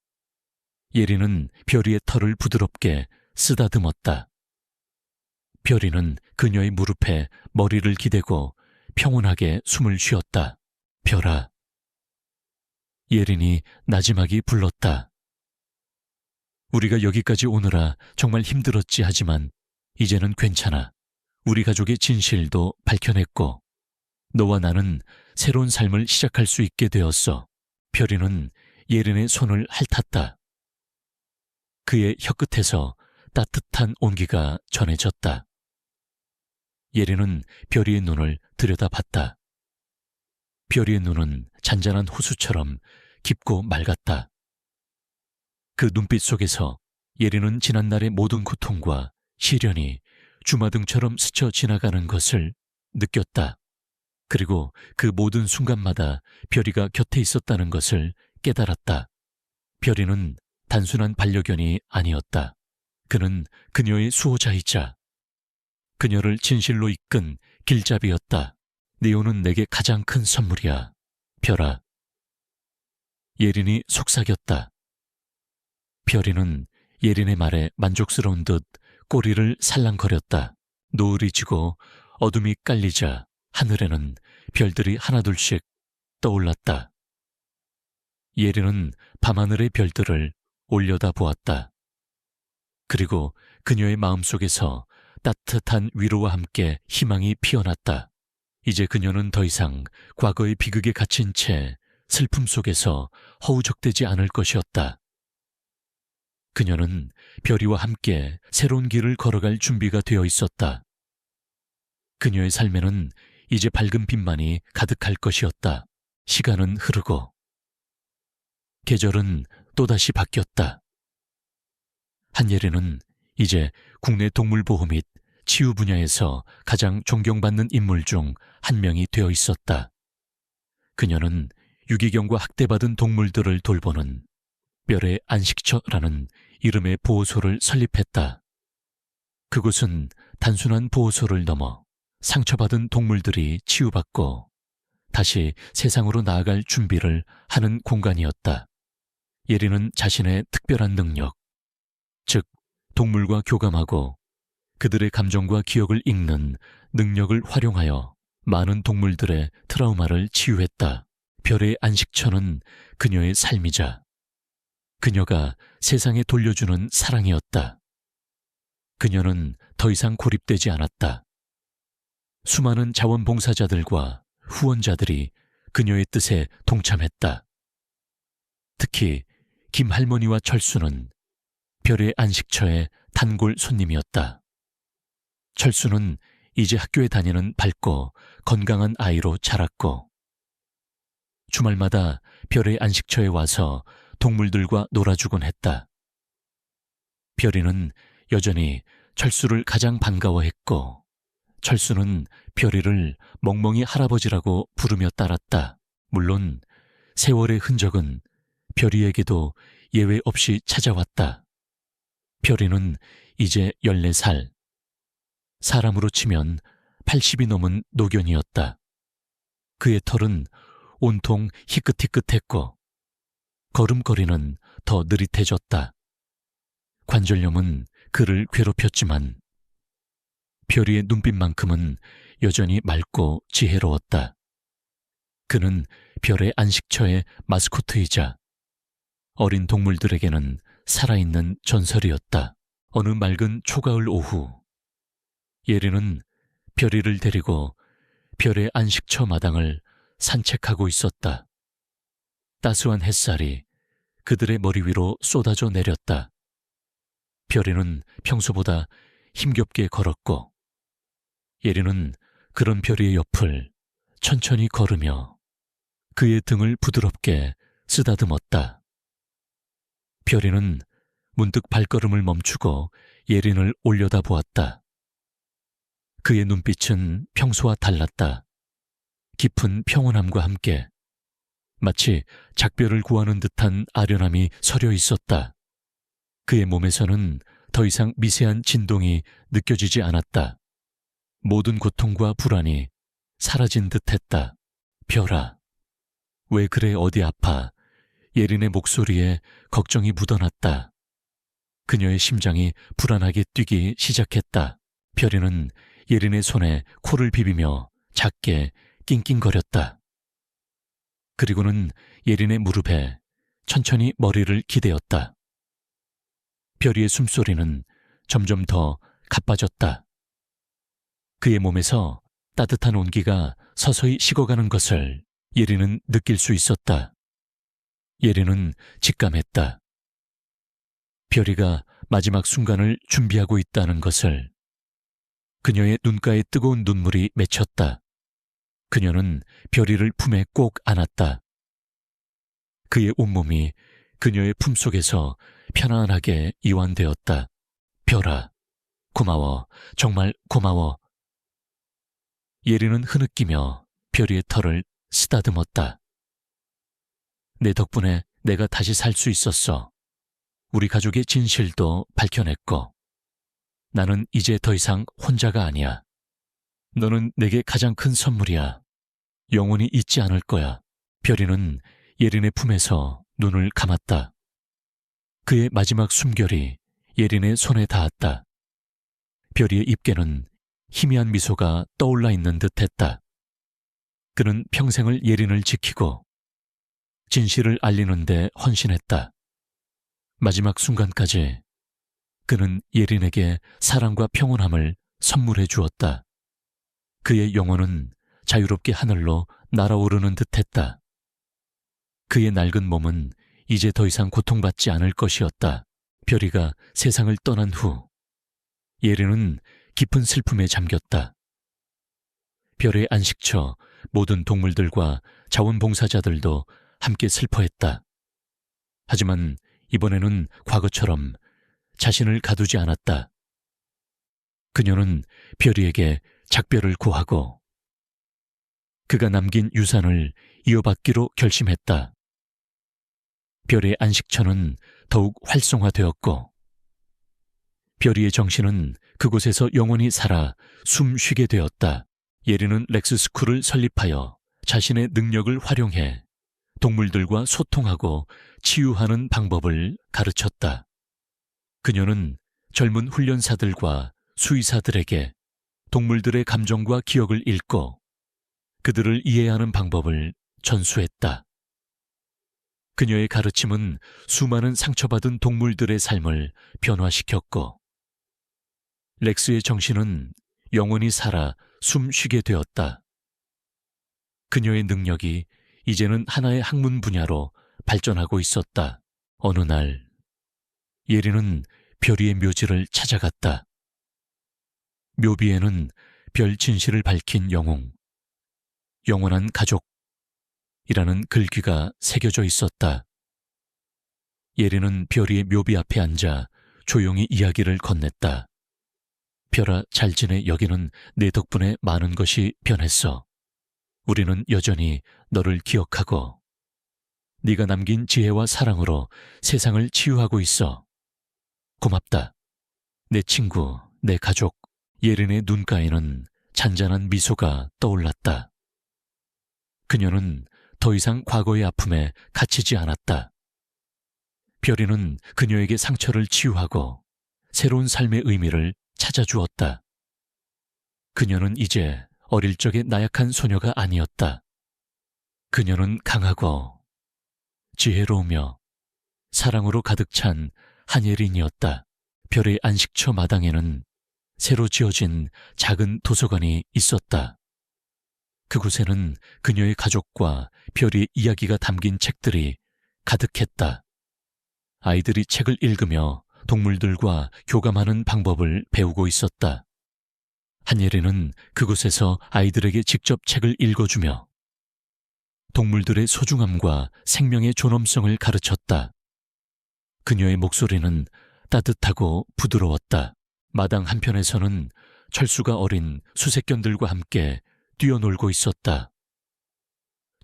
예린은 별이의 털을 부드럽게 쓰다듬었다. 별이는 그녀의 무릎에 머리를 기대고 평온하게 숨을 쉬었다. 별아. 예린이 나지막이 불렀다. 우리가 여기까지 오느라 정말 힘들었지 하지만 이제는 괜찮아. 우리 가족의 진실도 밝혀냈고 너와 나는 새로운 삶을 시작할 수 있게 되었어. 별이는 예린의 손을 핥았다. 그의 혀끝에서 따뜻한 온기가 전해졌다. 예린은 별이의 눈을 들여다봤다. 별이의 눈은 잔잔한 호수처럼 깊고 맑았다. 그 눈빛 속에서 예린은 지난날의 모든 고통과 시련이 주마등처럼 스쳐 지나가는 것을 느꼈다. 그리고 그 모든 순간마다 별이가 곁에 있었다는 것을 깨달았다. 별이는 단순한 반려견이 아니었다. 그는 그녀의 수호자이자 그녀를 진실로 이끈 길잡이였다. 네오는 내게 가장 큰 선물이야. 별아. 예린이 속삭였다. 별이는 예린의 말에 만족스러운 듯 꼬리를 살랑거렸다. 노을이 지고 어둠이 깔리자 하늘에는 별들이 하나둘씩 떠올랐다. 예린은 밤하늘의 별들을 올려다보았다. 그리고 그녀의 마음속에서 따뜻한 위로와 함께 희망이 피어났다. 이제 그녀는 더 이상 과거의 비극에 갇힌 채 슬픔 속에서 허우적대지 않을 것이었다. 그녀는 별이와 함께 새로운 길을 걸어갈 준비가 되어 있었다. 그녀의 삶에는 이제 밝은 빛만이 가득할 것이었다. 시간은 흐르고 계절은 또다시 바뀌었다. 한예린은 이제 국내 동물보호 및 치유 분야에서 가장 존경받는 인물 중 한 명이 되어 있었다. 그녀는 유기견과 학대받은 동물들을 돌보는 별의 안식처라는 이름의 보호소를 설립했다. 그곳은 단순한 보호소를 넘어 상처받은 동물들이 치유받고 다시 세상으로 나아갈 준비를 하는 공간이었다. 예린은 자신의 특별한 능력, 즉 동물과 교감하고 그들의 감정과 기억을 읽는 능력을 활용하여 많은 동물들의 트라우마를 치유했다. 별의 안식처는 그녀의 삶이자 그녀가 세상에 돌려주는 사랑이었다. 그녀는 더 이상 고립되지 않았다. 수많은 자원봉사자들과 후원자들이 그녀의 뜻에 동참했다. 특히 김할머니와 철수는 별의 안식처의 단골 손님이었다. 철수는 이제 학교에 다니는 밝고 건강한 아이로 자랐고 주말마다 별의 안식처에 와서 동물들과 놀아주곤 했다. 별이는 여전히 철수를 가장 반가워했고 철수는 별이를 멍멍이 할아버지라고 부르며 따랐다. 물론 세월의 흔적은 별이에게도 예외 없이 찾아왔다. 별이는 이제 14살. 사람으로 치면 80이 넘은 노견이었다. 그의 털은 온통 희끗희끗했고 걸음걸이는 더 느릿해졌다. 관절염은 그를 괴롭혔지만 별이의 눈빛만큼은 여전히 맑고 지혜로웠다. 그는 별의 안식처의 마스코트이자 어린 동물들에게는 살아있는 전설이었다. 어느 맑은 초가을 오후, 예린은 별이를 데리고 별의 안식처 마당을 산책하고 있었다. 따스한 햇살이 그들의 머리 위로 쏟아져 내렸다. 별이는 평소보다 힘겹게 걸었고 예린은 그런 별이의 옆을 천천히 걸으며 그의 등을 부드럽게 쓰다듬었다. 별이는 문득 발걸음을 멈추고 예린을 올려다보았다. 그의 눈빛은 평소와 달랐다. 깊은 평온함과 함께 마치 작별을 구하는 듯한 아련함이 서려 있었다. 그의 몸에서는 더 이상 미세한 진동이 느껴지지 않았다. 모든 고통과 불안이 사라진 듯했다. 별아, 왜 그래 어디 아파? 예린의 목소리에 걱정이 묻어났다. 그녀의 심장이 불안하게 뛰기 시작했다. 별이는 예린의 손에 코를 비비며 작게 낑낑거렸다. 그리고는 예린의 무릎에 천천히 머리를 기대었다. 별이의 숨소리는 점점 더 가빠졌다. 그의 몸에서 따뜻한 온기가 서서히 식어가는 것을 예린은 느낄 수 있었다. 예린은 직감했다. 별이가 마지막 순간을 준비하고 있다는 것을. 그녀의 눈가에 뜨거운 눈물이 맺혔다. 그녀는 별이를 품에 꼭 안았다. 그의 온몸이 그녀의 품속에서 편안하게 이완되었다. 별아, 고마워. 정말 고마워. 예린은 흐느끼며 별이의 털을 쓰다듬었다. 내 덕분에 내가 다시 살 수 있었어. 우리 가족의 진실도 밝혀냈고 나는 이제 더 이상 혼자가 아니야. 너는 내게 가장 큰 선물이야. 영원히 잊지 않을 거야. 별이는 예린의 품에서 눈을 감았다. 그의 마지막 숨결이 예린의 손에 닿았다. 별이의 입계는 희미한 미소가 떠올라 있는 듯했다. 그는 평생을 예린을 지키고 진실을 알리는 데 헌신했다. 마지막 순간까지 그는 예린에게 사랑과 평온함을 선물해 주었다. 그의 영혼은 자유롭게 하늘로 날아오르는 듯했다. 그의 낡은 몸은 이제 더 이상 고통받지 않을 것이었다. 별이가 세상을 떠난 후 예린은 깊은 슬픔에 잠겼다. 별의 안식처 모든 동물들과 자원봉사자들도 함께 슬퍼했다. 하지만 이번에는 과거처럼 자신을 가두지 않았다. 그녀는 별이에게 작별을 구하고 그가 남긴 유산을 이어받기로 결심했다. 별의 안식처는 더욱 활성화되었고 별이의 정신은 그곳에서 영원히 살아 숨 쉬게 되었다. 예린은 렉스스쿨을 설립하여 자신의 능력을 활용해 동물들과 소통하고 치유하는 방법을 가르쳤다. 그녀는 젊은 훈련사들과 수의사들에게 동물들의 감정과 기억을 읽고 그들을 이해하는 방법을 전수했다. 그녀의 가르침은 수많은 상처받은 동물들의 삶을 변화시켰고 렉스의 정신은 영원히 살아 숨 쉬게 되었다. 그녀의 능력이 이제는 하나의 학문 분야로 발전하고 있었다. 어느 날 예린은 별이의 묘지를 찾아갔다. 묘비에는 별 진실을 밝힌 영웅, 영원한 가족이라는 글귀가 새겨져 있었다. 예린은 별이의 묘비 앞에 앉아 조용히 이야기를 건넸다. 별아, 잘 지내. 여기는 내 덕분에 많은 것이 변했어. 우리는 여전히 너를 기억하고 네가 남긴 지혜와 사랑으로 세상을 치유하고 있어. 고맙다. 내 친구, 내 가족. 예린의 눈가에는 잔잔한 미소가 떠올랐다. 그녀는 더 이상 과거의 아픔에 갇히지 않았다. 별이는 그녀에게 상처를 치유하고 새로운 삶의 의미를 찾아주었다. 그녀는 이제 어릴 적의 나약한 소녀가 아니었다. 그녀는 강하고 지혜로우며 사랑으로 가득 찬 한예린이었다. 별의 안식처 마당에는 새로 지어진 작은 도서관이 있었다. 그곳에는 그녀의 가족과 별의 이야기가 담긴 책들이 가득했다. 아이들이 책을 읽으며 동물들과 교감하는 방법을 배우고 있었다. 한예린은 그곳에서 아이들에게 직접 책을 읽어주며 동물들의 소중함과 생명의 존엄성을 가르쳤다. 그녀의 목소리는 따뜻하고 부드러웠다. 마당 한편에서는 철수가 어린 수색견들과 함께 뛰어놀고 있었다.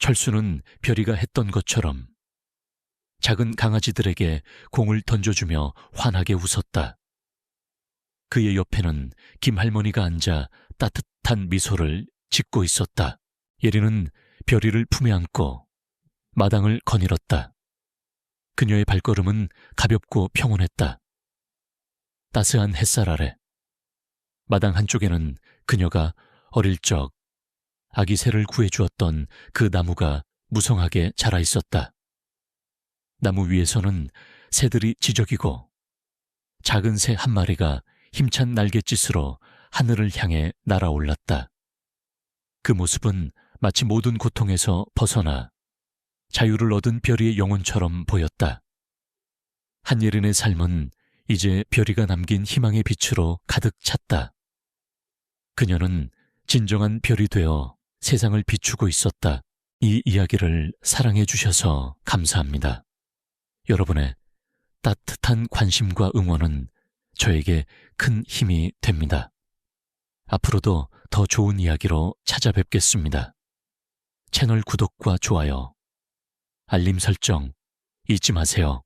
철수는 별이가 했던 것처럼 작은 강아지들에게 공을 던져주며 환하게 웃었다. 그의 옆에는 김할머니가 앉아 따뜻한 미소를 짓고 있었다. 예린은 별이를 품에 안고 마당을 거닐었다. 그녀의 발걸음은 가볍고 평온했다. 따스한 햇살 아래 마당 한쪽에는 그녀가 어릴 적 아기 새를 구해주었던 그 나무가 무성하게 자라 있었다. 나무 위에서는 새들이 지저귀고 작은 새 한 마리가 힘찬 날갯짓으로 하늘을 향해 날아올랐다. 그 모습은 마치 모든 고통에서 벗어나 자유를 얻은 별이의 영혼처럼 보였다. 한예린의 삶은 이제 별이가 남긴 희망의 빛으로 가득 찼다. 그녀는 진정한 별이 되어 세상을 비추고 있었다. 이 이야기를 사랑해 주셔서 감사합니다. 여러분의 따뜻한 관심과 응원은 저에게 큰 힘이 됩니다. 앞으로도 더 좋은 이야기로 찾아뵙겠습니다. 채널 구독과 좋아요, 알림 설정 잊지 마세요.